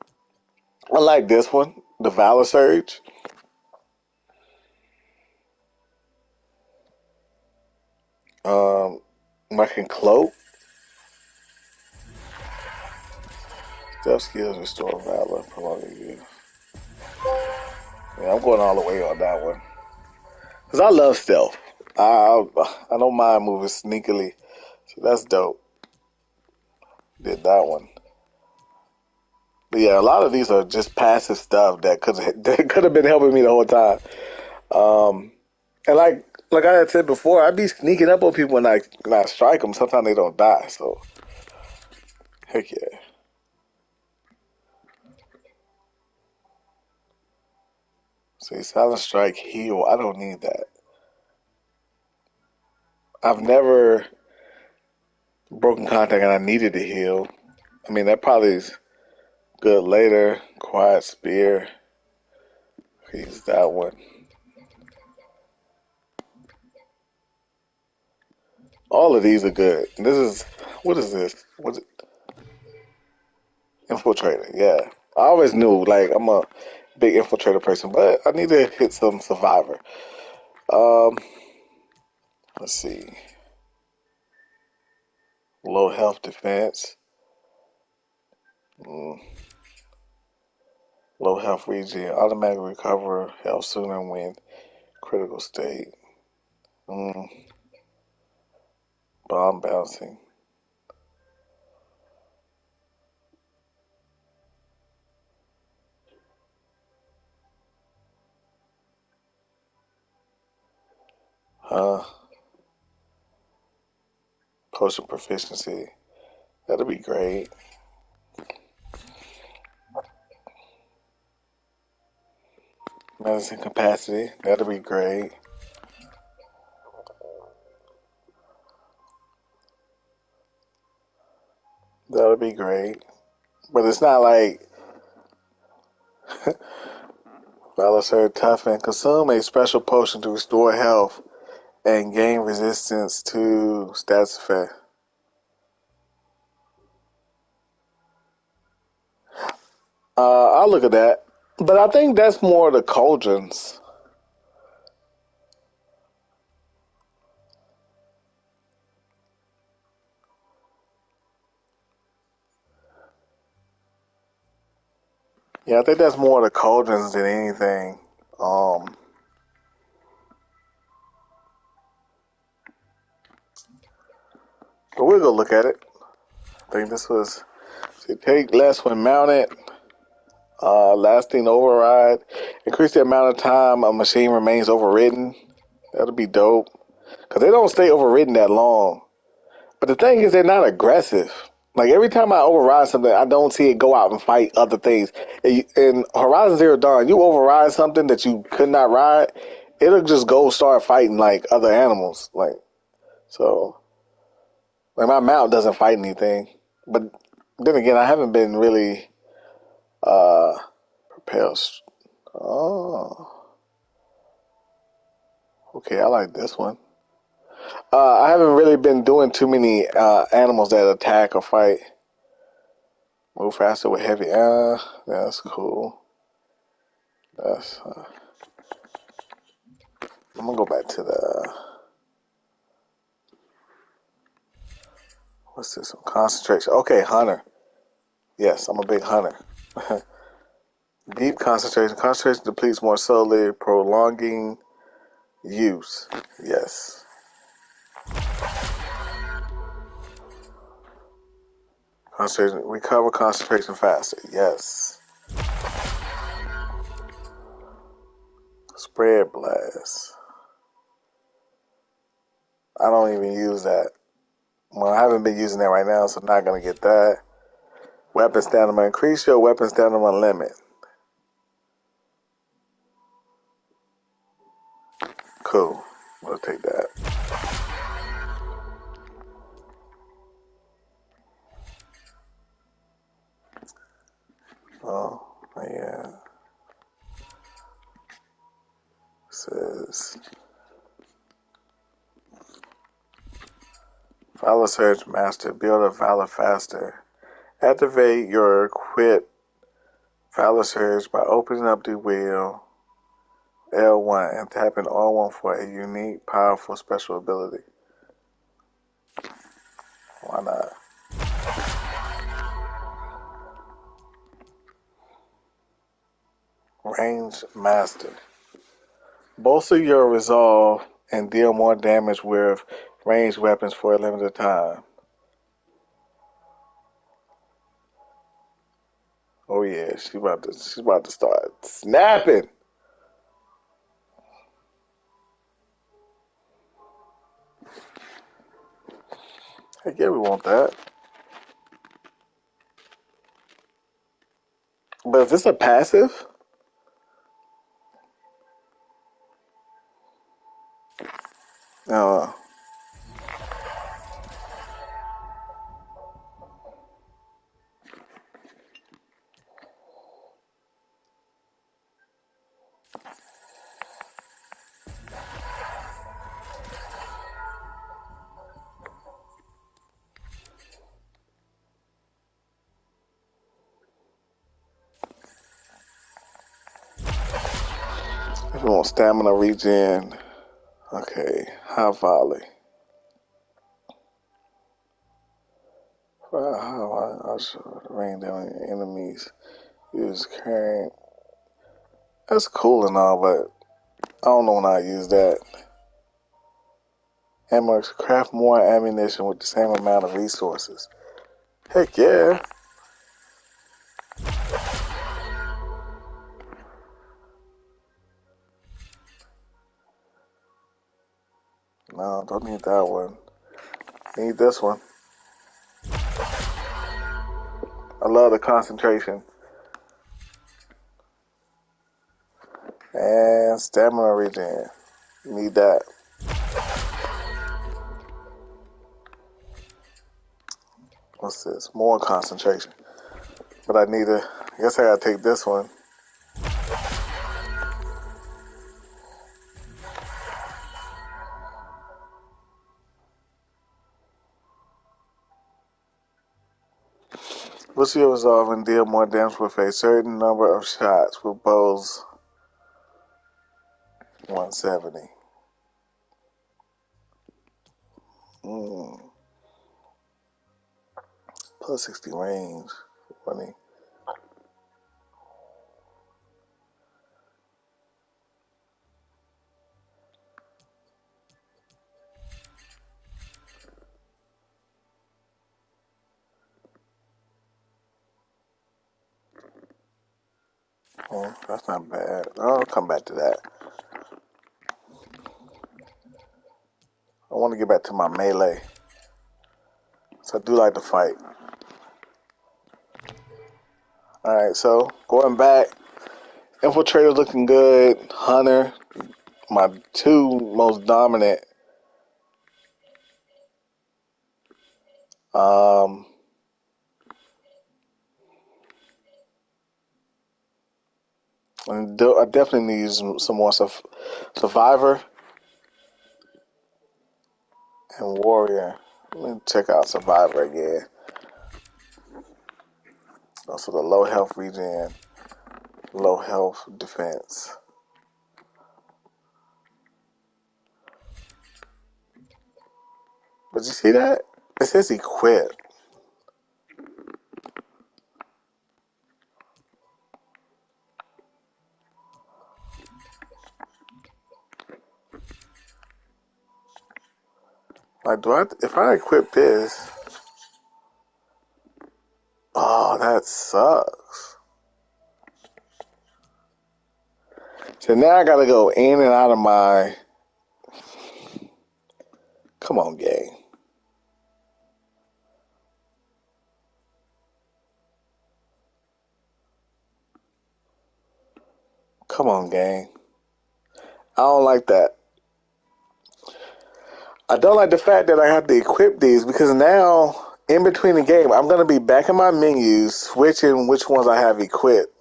I like this one, the Valor Surge. I can cloak. Stealth skills restore valor, prolonging you. Yeah, I'm going all the way on that one. Because I love stealth. I don't mind moving sneakily. So that's dope. Did that one. But yeah, a lot of these are just passive stuff that could have been helping me the whole time. And like I had said before, I'd be sneaking up on people when I strike them. Sometimes they don't die. So, heck yeah. See, Silent Strike, heal. I don't need that. I've never broken contact and I needed to heal. I mean, that probably is good later. Quiet Spear. Use that one. All of these are good. What is this? What's it? Infiltrator, yeah. I always knew, I'm a big infiltrator person, but I need to hit some survivor. Let's see. Low health defense. Low health regen. Automatically recover health sooner when critical state. Bomb bouncing. Potion proficiency. That'll be great. Medicine capacity. That'll be great. That'll be great. But it's not like Valor Surge Toughen. Consume a special potion to restore health and gain resistance to stats effect. I'll look at that. But I think that's more the cauldrons. Yeah, I think that's more the cauldrons than anything. But we'll go look at it. I think this was take less when mounted. Lasting override. Increase the amount of time a machine remains overridden. That'll be dope. Because they don't stay overridden that long. But the thing is, they're not aggressive. Like, every time I override something, I don't see it go out and fight other things. In Horizon Zero Dawn, you override something that you could not ride, it'll just go start fighting, other animals. So, my mount doesn't fight anything. But then again, I haven't been really propelled. Oh. Okay, I like this one. I haven't really been doing too many animals that attack or fight. Move faster with heavy. That's cool. I'm gonna go back to the. What's this one? Concentration. Okay, hunter. Yes, I'm a big hunter. Deep concentration. Concentration depletes more slowly, prolonging use. Yes. Concentration. Recover concentration faster. Yes. Spread blast. I don't even use that. Well, I haven't been using that right now, so I'm not going to get that. Weapon stamina. Increase your weapon stamina limit. Cool. We'll take that. Oh, yeah. It says Valor Surge Master. Build a Valor faster. Activate your equip Valor Surge by opening up the wheel L1 and tapping R1 for a unique, powerful special ability. Why not? Range Master. Bolster your resolve and deal more damage with ranged weapons for a limited time. Oh yeah, she's about to start snapping. Heck yeah, we want that. But is this a passive? No. If you want stamina regen, okay, high volley. How I should rain down enemies. Use current. That's cool and all, but I don't know when I use that. Ammo, craft more ammunition with the same amount of resources. Heck yeah. No, don't need that one. Need this one. I love the concentration. And stamina regen. Need that. What's this? More concentration. But I guess I gotta take this one. What's your resolve and deal more damage with a certain number of shots with bows 170. Plus 60 range. Funny. Oh, that's not bad. I'll come back to that. I want to get back to my melee. So I do like to fight. Alright, so going back. Infiltrator looking good. Hunter, my two most dominant. And I definitely need some more Survivor and Warrior. Let me check out Survivor again. Also the low health regen, low health defense. But you see that? It says equip. Like, if I equip this? Oh, that sucks. So now I gotta go in and out of my... Come on, gang. Come on, gang. I don't like that. I don't like the fact that I have to equip these because now, in between the game, I'm going to be back in my menus, switching which ones I have equipped.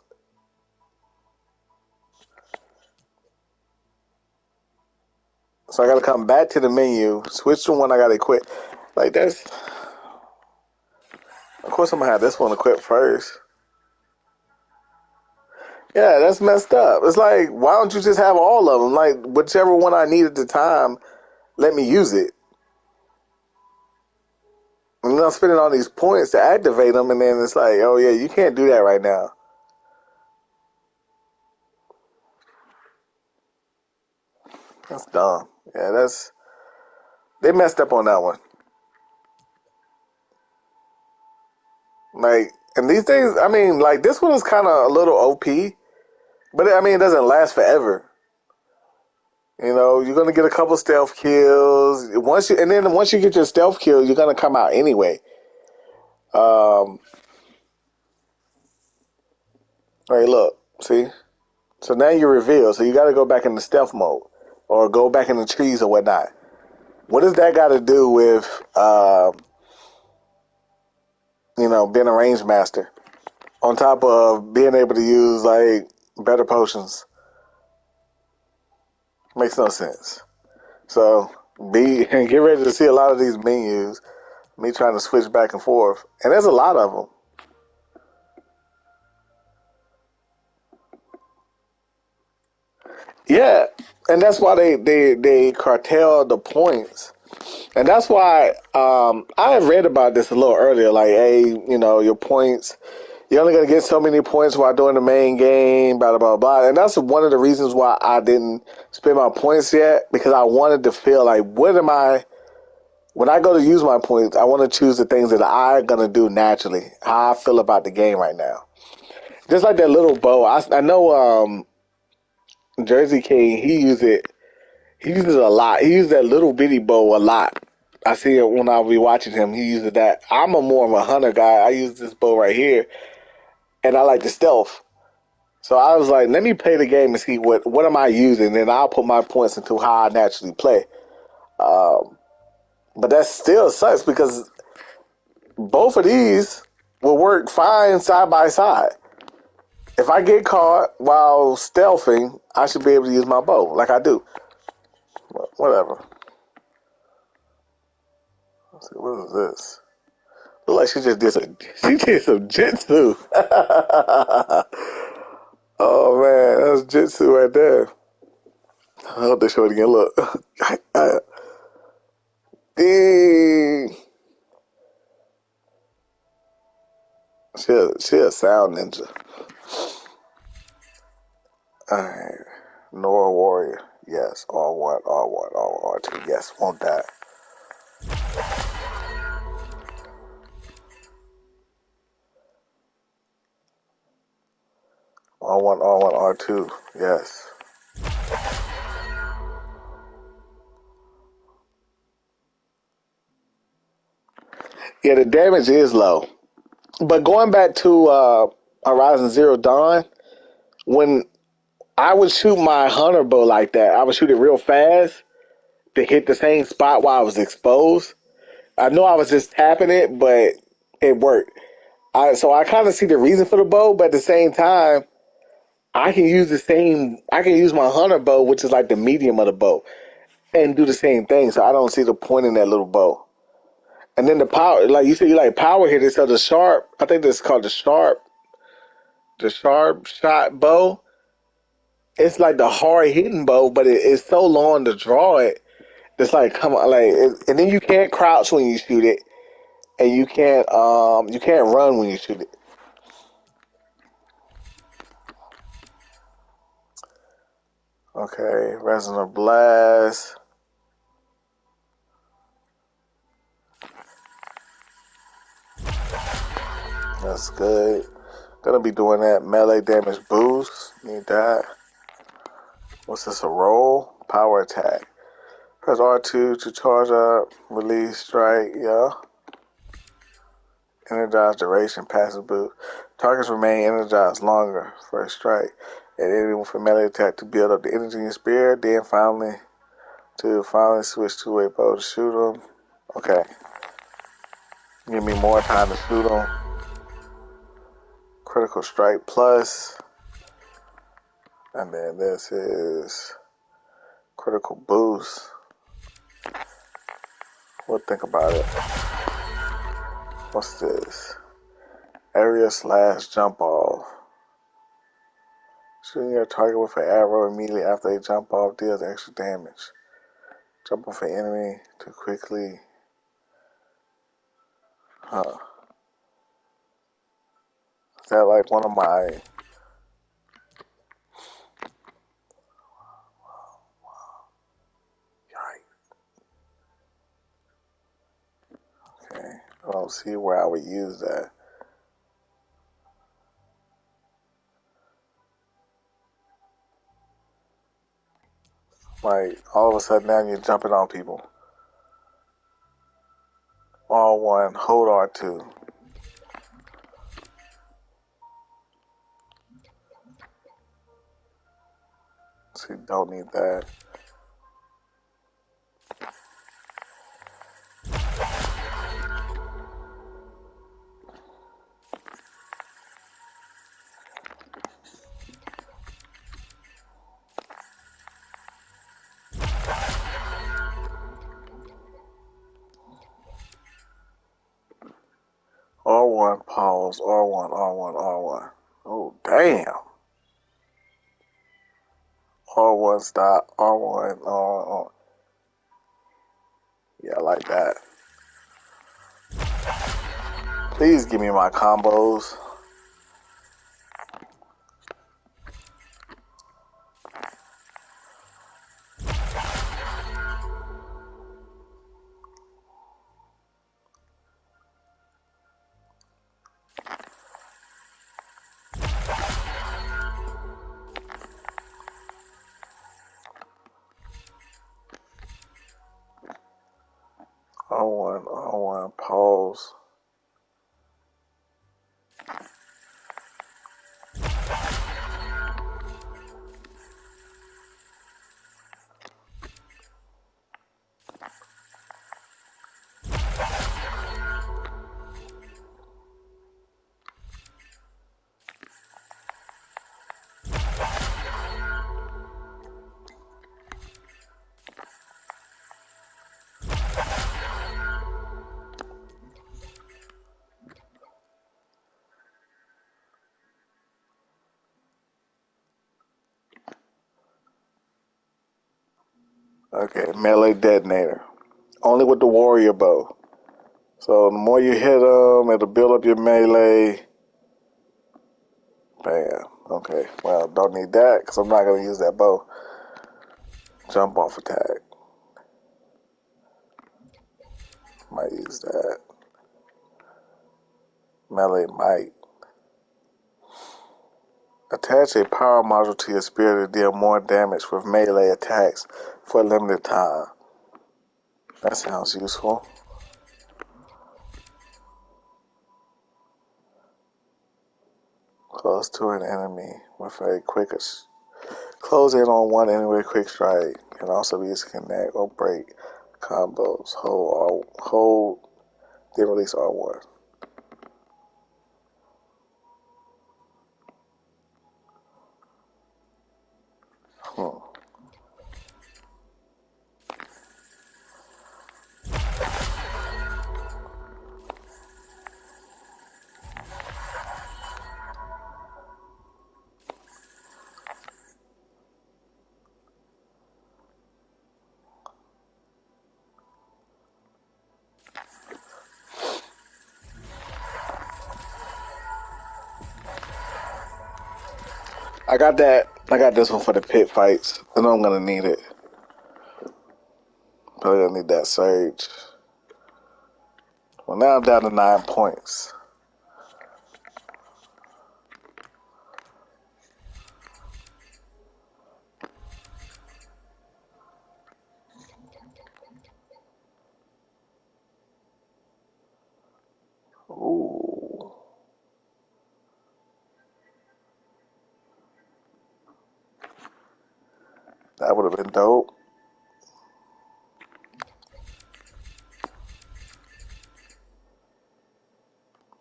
So I got to come back to the menu, switch the one I got equipped. Like that's... Of course I'm going to have this one equipped first. Yeah, that's messed up. It's like, why don't you just have all of them? Like, whichever one I need at the time, let me use it. I'm not spending all these points to activate them, and then it's like, oh yeah, you can't do that right now. That's dumb. Yeah, they messed up on that one. Like, and these things, I mean, like this one is kind of a little OP, but I mean, it doesn't last forever. You know, you're gonna get a couple stealth kills once you get your stealth kill, you're gonna come out anyway. Right, look, see. So now you reveal. So you got to go back into stealth mode, or go back in the trees or whatnot. What does that got to do with, being a range master? On top of being able to use like better potions, makes no sense. So get ready to see a lot of these menus. Me trying to switch back and forth, and there's a lot of them. Yeah, and that's why they cartel the points. And that's why I have read about this a little earlier. Like, hey, your points, you're only going to get so many points while doing the main game, blah, blah, blah, blah. And that's one of the reasons why I didn't spend my points yet, because I wanted to feel like, when I go to use my points, I want to choose the things that I'm going to do naturally, how I feel about the game right now. Just like that little bow. I know Jersey King, he uses it a lot. He uses that little bitty bow a lot. I see it when I'll be watching him. He uses that. I'm more of a hunter guy. I use this bow right here, and I like the stealth. So I was like, let me play the game and see what am I using, and I'll put my points into how I naturally play. But that still sucks because both of these will work fine side by side. If I get caught while stealthing, I should be able to use my bow like I do. But whatever. Let's see, what is this? Look like she did some jitsu. Oh man, that's jitsu right there. I hope they show it again. Look. Dang. She a sound ninja. Alright. Nora Warrior. Yes. R1, R1, R1, R2. Yes, want that. R1, R1, R2. Yes. Yeah, the damage is low. But going back to Horizon Zero Dawn, when I would shoot my hunter bow like that, I would shoot it real fast to hit the same spot while I was exposed. I know I was just tapping it, but it worked. So I kind of see the reason for the bow, but at the same time, I can use my hunter bow, which is like the medium of the bow, and do the same thing. So I don't see the point in that little bow. And then the power, like you said, you like power hitters. So the sharp, I think this is called the sharp shot bow. It's like the hard hitting bow, but it's so long to draw it. It's like come on, and then you can't crouch when you shoot it, and you can't run when you shoot it. Okay, Resonant Blast. That's good. Gonna be doing that. Melee damage boost. Need that. What's this, a roll? Power attack. Press R2 to charge up. Release, strike, yeah. Energized duration, passive boost. Targets remain energized longer for a strike. And enemy with a melee attack to build up the energy in your spear. Then finally switch to a bow to shoot them. Okay. Give me more time to shoot them. Critical strike plus. And then this is critical boost. We'll think about it. What's this? Area slash jump off. Shooting your target with an arrow immediately after they jump off deals extra damage. Jump off an enemy too quickly. Huh. Is that like one of my... Okay. I don't see where I would use that. Like, all of a sudden now you're jumping on people. R1, hold R2. See, don't need that. R1, pause, R1, R1, R1. Oh, damn. R1, stop, R1, R1. Yeah, I like that. Please give me my combos. R1, pause. Okay, melee detonator. Only with the warrior bow. So the more you hit them, it'll build up your melee. Bam. Okay, well, don't need that because I'm not going to use that bow. Jump off attack. Might use that. Melee might. Attach a power module to your spear to deal more damage with melee attacks for a limited time. That sounds useful. Close to an enemy with a quick... Close in on one enemy with a quick strike. Can also be used to connect or break combos. Hold, then release R1. I got that. I got this one for the pit fights. I know I'm gonna need it. Probably gonna need that surge. Well, now I'm down to 9 points. Ooh. That would have been dope.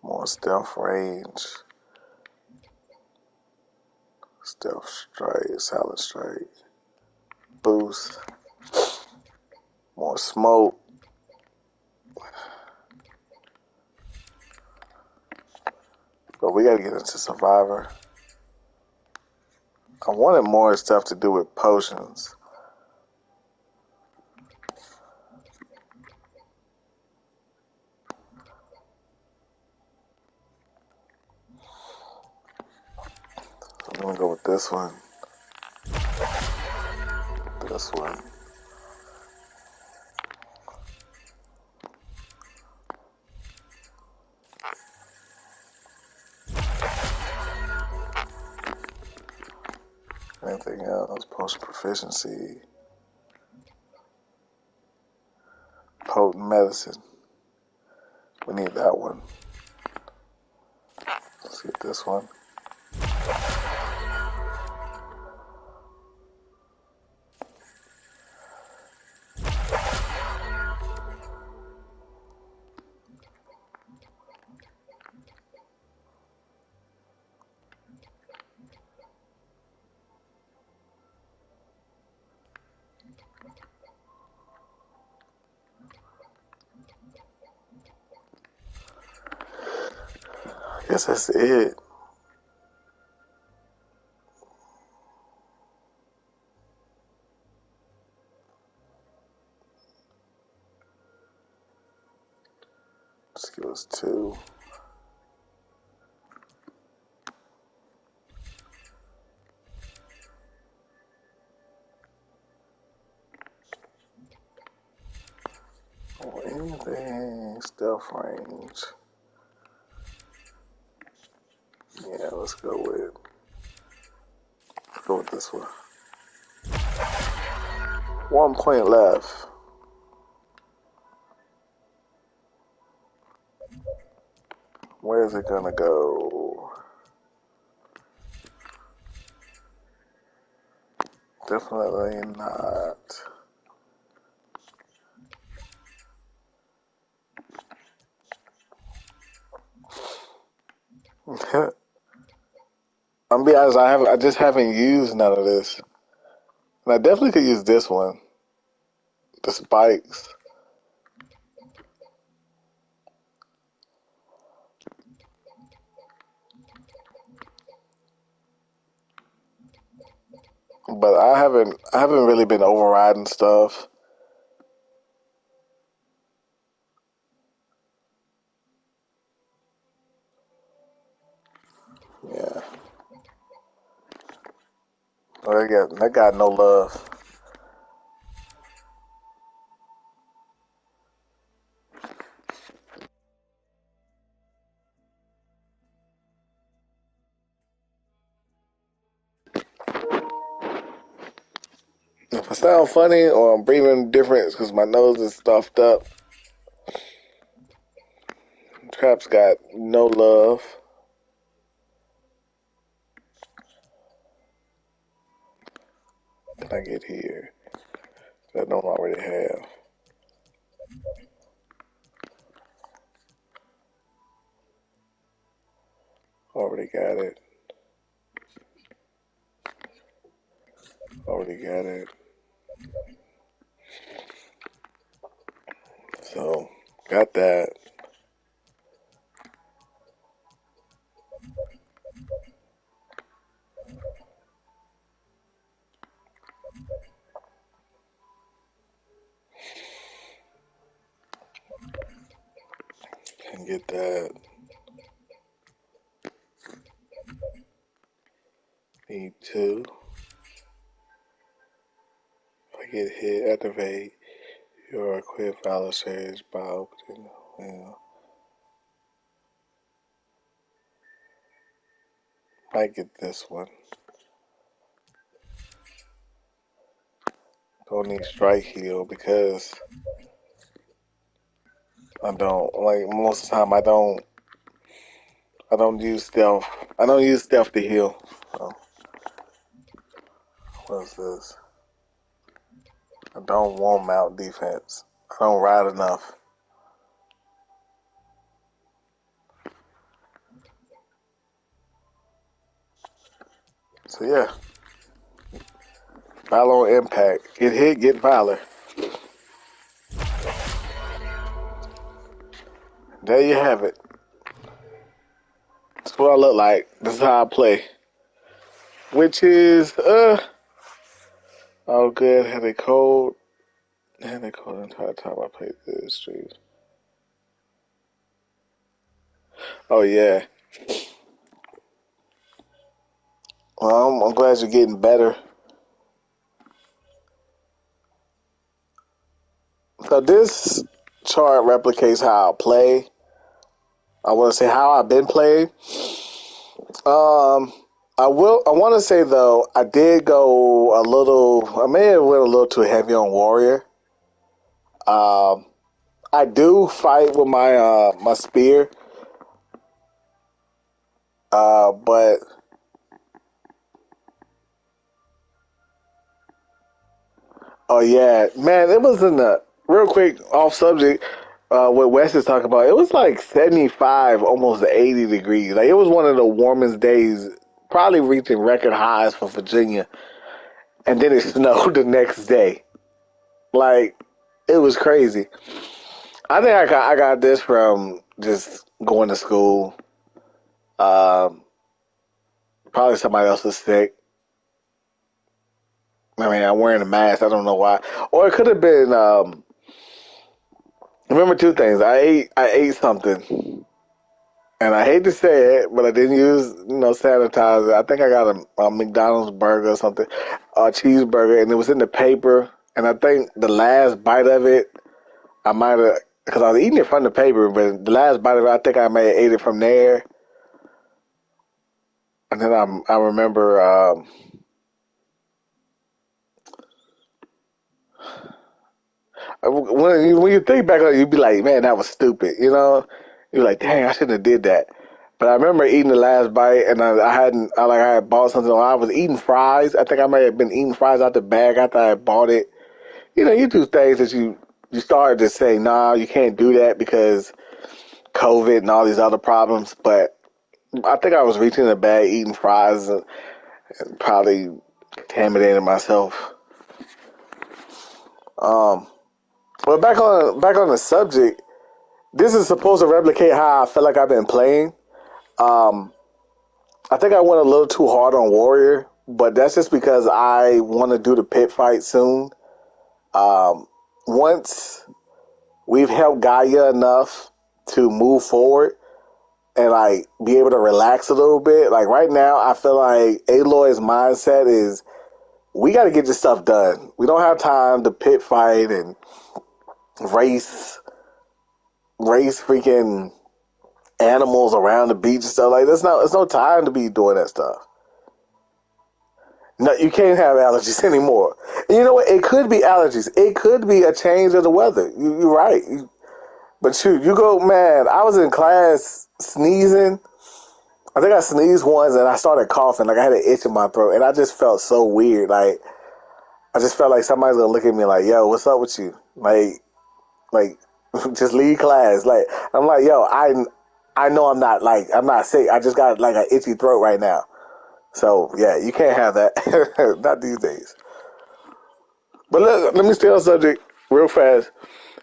More stealth range. Stealth strike, silent strike. Boost. More smoke. But we gotta get into Survivor. I wanted more stuff to do with potions. So I'm gonna go with this one. This one. Anything else? Potion proficiency. Potent medicine. We need that one. Let's get this one. I guess that's it. Let's give us 2. Or anything stealth range. Yeah, let's go with this one. 1 point left. Where's it gonna go? Definitely not. I'm be honest, I just haven't used none of this. And I definitely could use this one. The spikes. But I haven't really been overriding stuff. Yeah. Oh, they got no love. If I sound funny or I'm breathing different because my nose is stuffed up, Trap's got no love. What can I get here that I don't already have? Already got it. Already got it. So, got that. Can get that. Need 2. If I get hit, activate your equipped valor surge by opening. Well, might get this one. Don't need strike heal because I don't, like, most of the time I don't I don't use stealth. I don't use stealth to heal. So, what's this? I don't want mount defense. I don't ride enough. So yeah. Valor on impact. Get hit, get Valor. There you have it. That's what I look like. This is how I play. Which is, all good. Had a cold. Had a cold the entire time I played this stream. Oh, yeah. Well, I'm glad you're getting better. So this chart replicates how I play. I want to say how I've been playing. I want to say though, I did go a little. I may have went a little too heavy on warrior. I do fight with my my spear, but oh yeah, man, it was in the real quick off subject. What Wes is talking about, it was like 75, almost 80 degrees. Like it was one of the warmest days, probably reaching record highs for Virginia. And then it snowed the next day. Like it was crazy. I think I got this from just going to school. Probably somebody else was sick. I mean, I'm wearing a mask. I don't know why. Or it could have been. Remember two things. I ate something, and I hate to say it, but I didn't use sanitizer. I think I got a McDonald's burger or something, a cheeseburger, and it was in the paper. And I think the last bite of it, I might have, because I was eating it from the paper, but the last bite of it, I think I may have ate it from there. And then I remember. When you think back on it, you'd be like, man, that was stupid. You're like, dang, I shouldn't have did that. But I remember eating the last bite, and I had bought something. I was eating fries. I think I may have been eating fries out the bag after I had bought it. You do things that you started to say, nah, you can't do that because COVID and all these other problems. But I think I was reaching in the bag, eating fries, and probably contaminated myself. But back on the subject, this is supposed to replicate how I feel like I've been playing. I think I went a little too hard on Warrior, but that's just because I want to do the pit fight soon. Once we've helped Gaia enough to move forward and like be able to relax a little bit, like right now, I feel like Aloy's mindset is we got to get this stuff done. We don't have time to pit fight and race freaking animals around the beach and stuff. Like it's no time to be doing that stuff. No, you can't have allergies anymore. And you know what? It could be allergies. It could be a change of the weather. You're right. But shoot, you go, man, I was in class sneezing. I think I sneezed once and I started coughing. Like I had an itch in my throat and I just felt so weird. Like I just felt like somebody's gonna look at me like, yo, what's up with you? Like just leave class. Like I'm like, yo, I know I'm not sick. I just got like an itchy throat right now. So yeah, you can't have that. Not these days. But let me stay on subject real fast.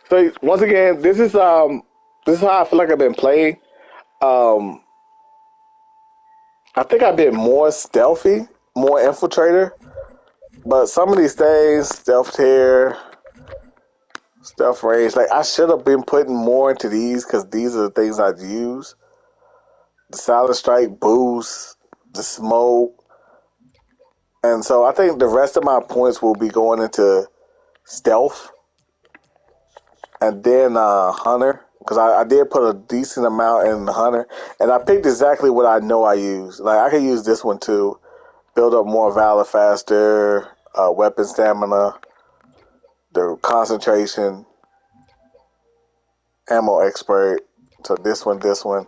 So once again, this is how I feel like I've been playing. I think I've been more stealthy, more infiltrator. But some of these things, stealth tear, stealth rage, like I should have been putting more into these because these are the things I'd use. The silent strike boost, the smoke. And so I think the rest of my points will be going into stealth and then hunter, because I did put a decent amount in the hunter, and I picked exactly what I know I use. Like I could use this one too, build up more valor faster, weapon stamina, the concentration, ammo expert. So this one.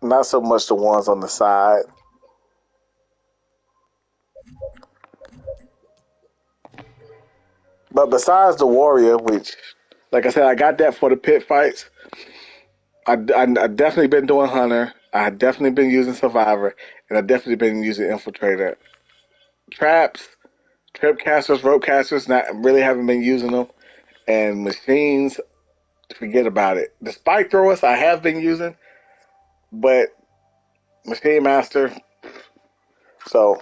Not so much the ones on the side. But besides the warrior, which, like I said, I got that for the pit fights. I definitely been doing hunter. I definitely been using survivor, and I definitely been using infiltrator. Traps, trip casters, rope casters. Not really haven't been using them, and machines. Forget about it. The spike throwers I have been using, but machine master. So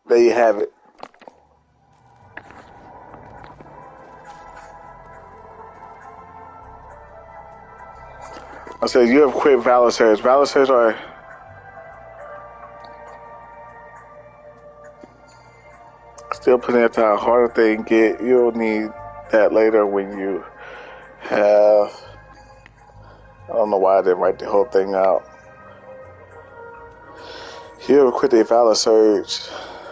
there you have it. I said you have quit Valor Surge. Valor Surge are still putting it to a harder thing. You'll need that later when you have. I don't know why I didn't write the whole thing out. You have quit a Valor Surge.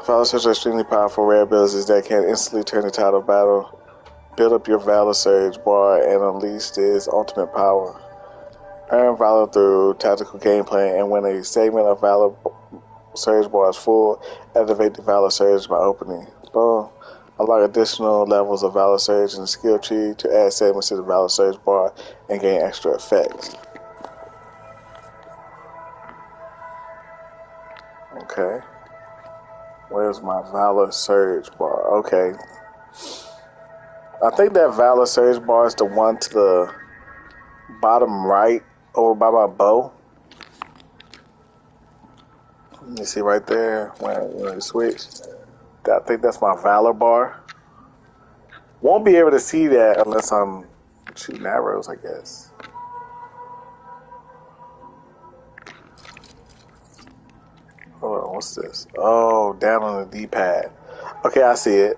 Valor Surge are extremely powerful rare abilities that can instantly turn the tide of battle. Build up your Valor Surge bar and unleash its ultimate power. Earn Valor through tactical gameplay, and when a segment of Valor Surge bar is full, activate the Valor Surge by opening. Boom. Unlock additional levels of Valor Surge in the skill tree to add segments to the Valor Surge bar and gain extra effects. Okay. Where's my Valor Surge bar? Okay. I think that Valor Surge bar is the one to the bottom right over by my bow. You see right there when you switch. I think that's my Valor bar. Won't be able to see that unless I'm shooting arrows, I guess. Hold on, what's this? Oh, down on the D-pad. Okay, I see it.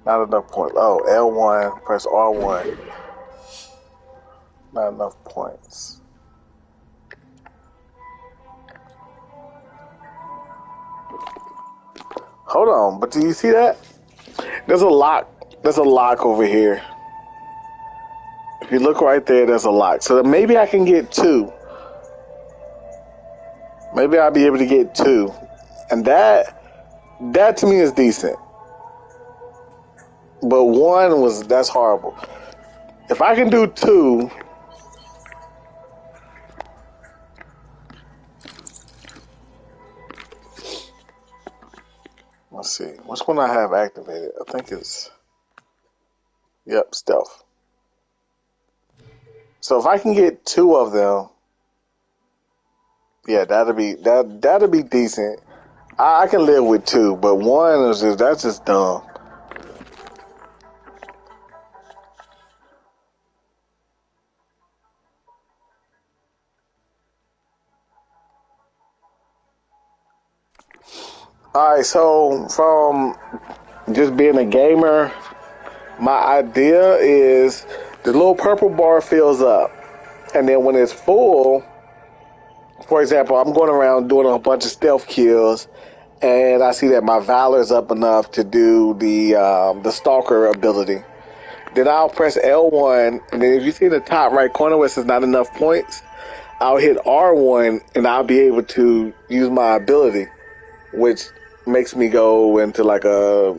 Not enough points. Oh, L1, press R1. Not enough points. Hold on, but do you see that? There's a lock. There's a lock over here. If you look right there, there's a lock. So maybe I can get 2. Maybe I'll be able to get 2. And that to me is decent. But 1 that's horrible. If I can do 2, let's see. Which one I have activated? I think it's, yep, stealth. So if I can get 2 of them, yeah, that'll be decent. I can live with 2, but 1 is that's just dumb. Alright, so from just being a gamer, my idea is the little purple bar fills up. And then when it's full, for example, I'm going around doing a bunch of stealth kills, and I see that my Valor is up enough to do the Stalker ability. Then I'll press L1, and then if you see the top right corner where it says not enough points, I'll hit R1, and I'll be able to use my ability, which makes me go into like a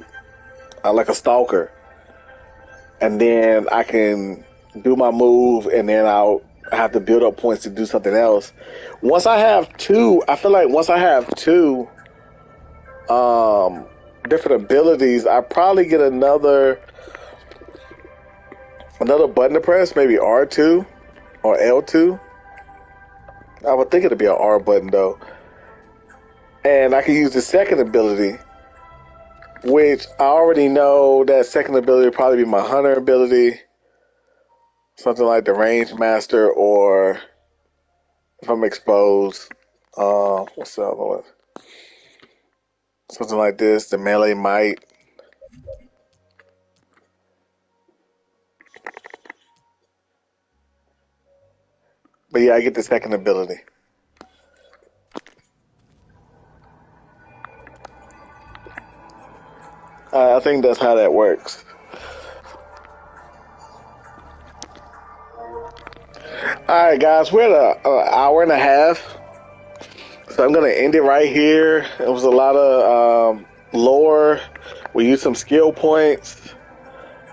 Stalker. And then I can do my move, and then I'll have to build up points to do something else. Once I have 2, I feel like once I have 2 different abilities, I probably get another button to press, maybe R2 or L2. I would think it'd be an R button though. And I can use the second ability, which I already know that second ability would probably be my hunter ability. Something like the range master, or if I'm exposed, what's the other one? Something like this, the melee might. But yeah, I get the second ability. I think that's how that works. Alright guys, we're at an hour and a half. So I'm going to end it right here. It was a lot of lore. We used some skill points.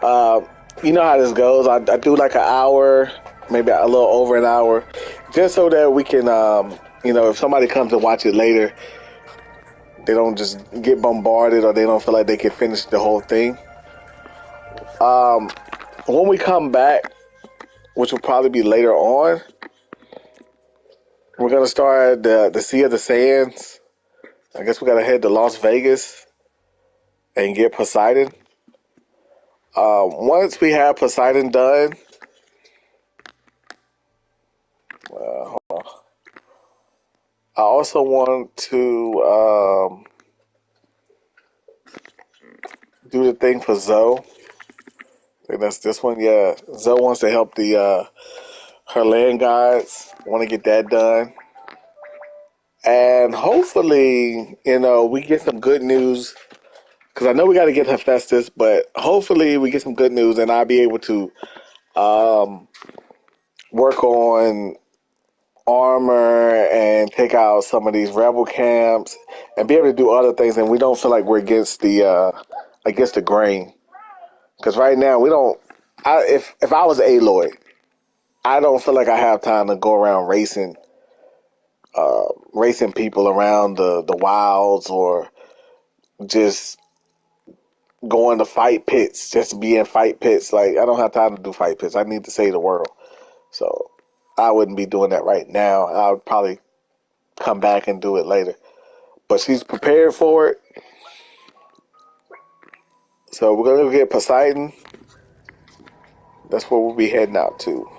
You know how this goes. I do like an hour, maybe a little over an hour, just so that we can, if somebody comes to watch it later, they don't just get bombarded or they don't feel like they can finish the whole thing. When we come back, which will probably be later on, we're going to start the Sea of the Sands. I guess we got to head to Las Vegas and get Poseidon. Once we have Poseidon done, hold on. I also want to do the thing for Zoe. I think that's this one. Yeah, Zoe wants to help the her land gods. Want to get that done, and hopefully, we get some good news. Because I know we got to get Hephaestus, but hopefully we get some good news, and I'll be able to work on armor and take out some of these rebel camps and be able to do other things, and we don't feel like we're against the grain. Because right now we don't. If I was Aloy, I don't feel like I have time to go around racing people around the wilds or just going to fight pits, just to be in fight pits. Like, I don't have time to do fight pits. I need to save the world. So I wouldn't be doing that right now. I would probably come back and do it later. But she's prepared for it. So we're going to go get Poseidon. That's where we'll be heading out to.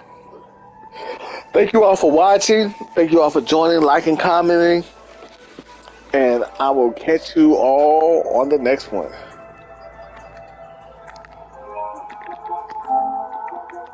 Thank you all for watching. Thank you all for joining, liking, commenting. And I will catch you all on the next one.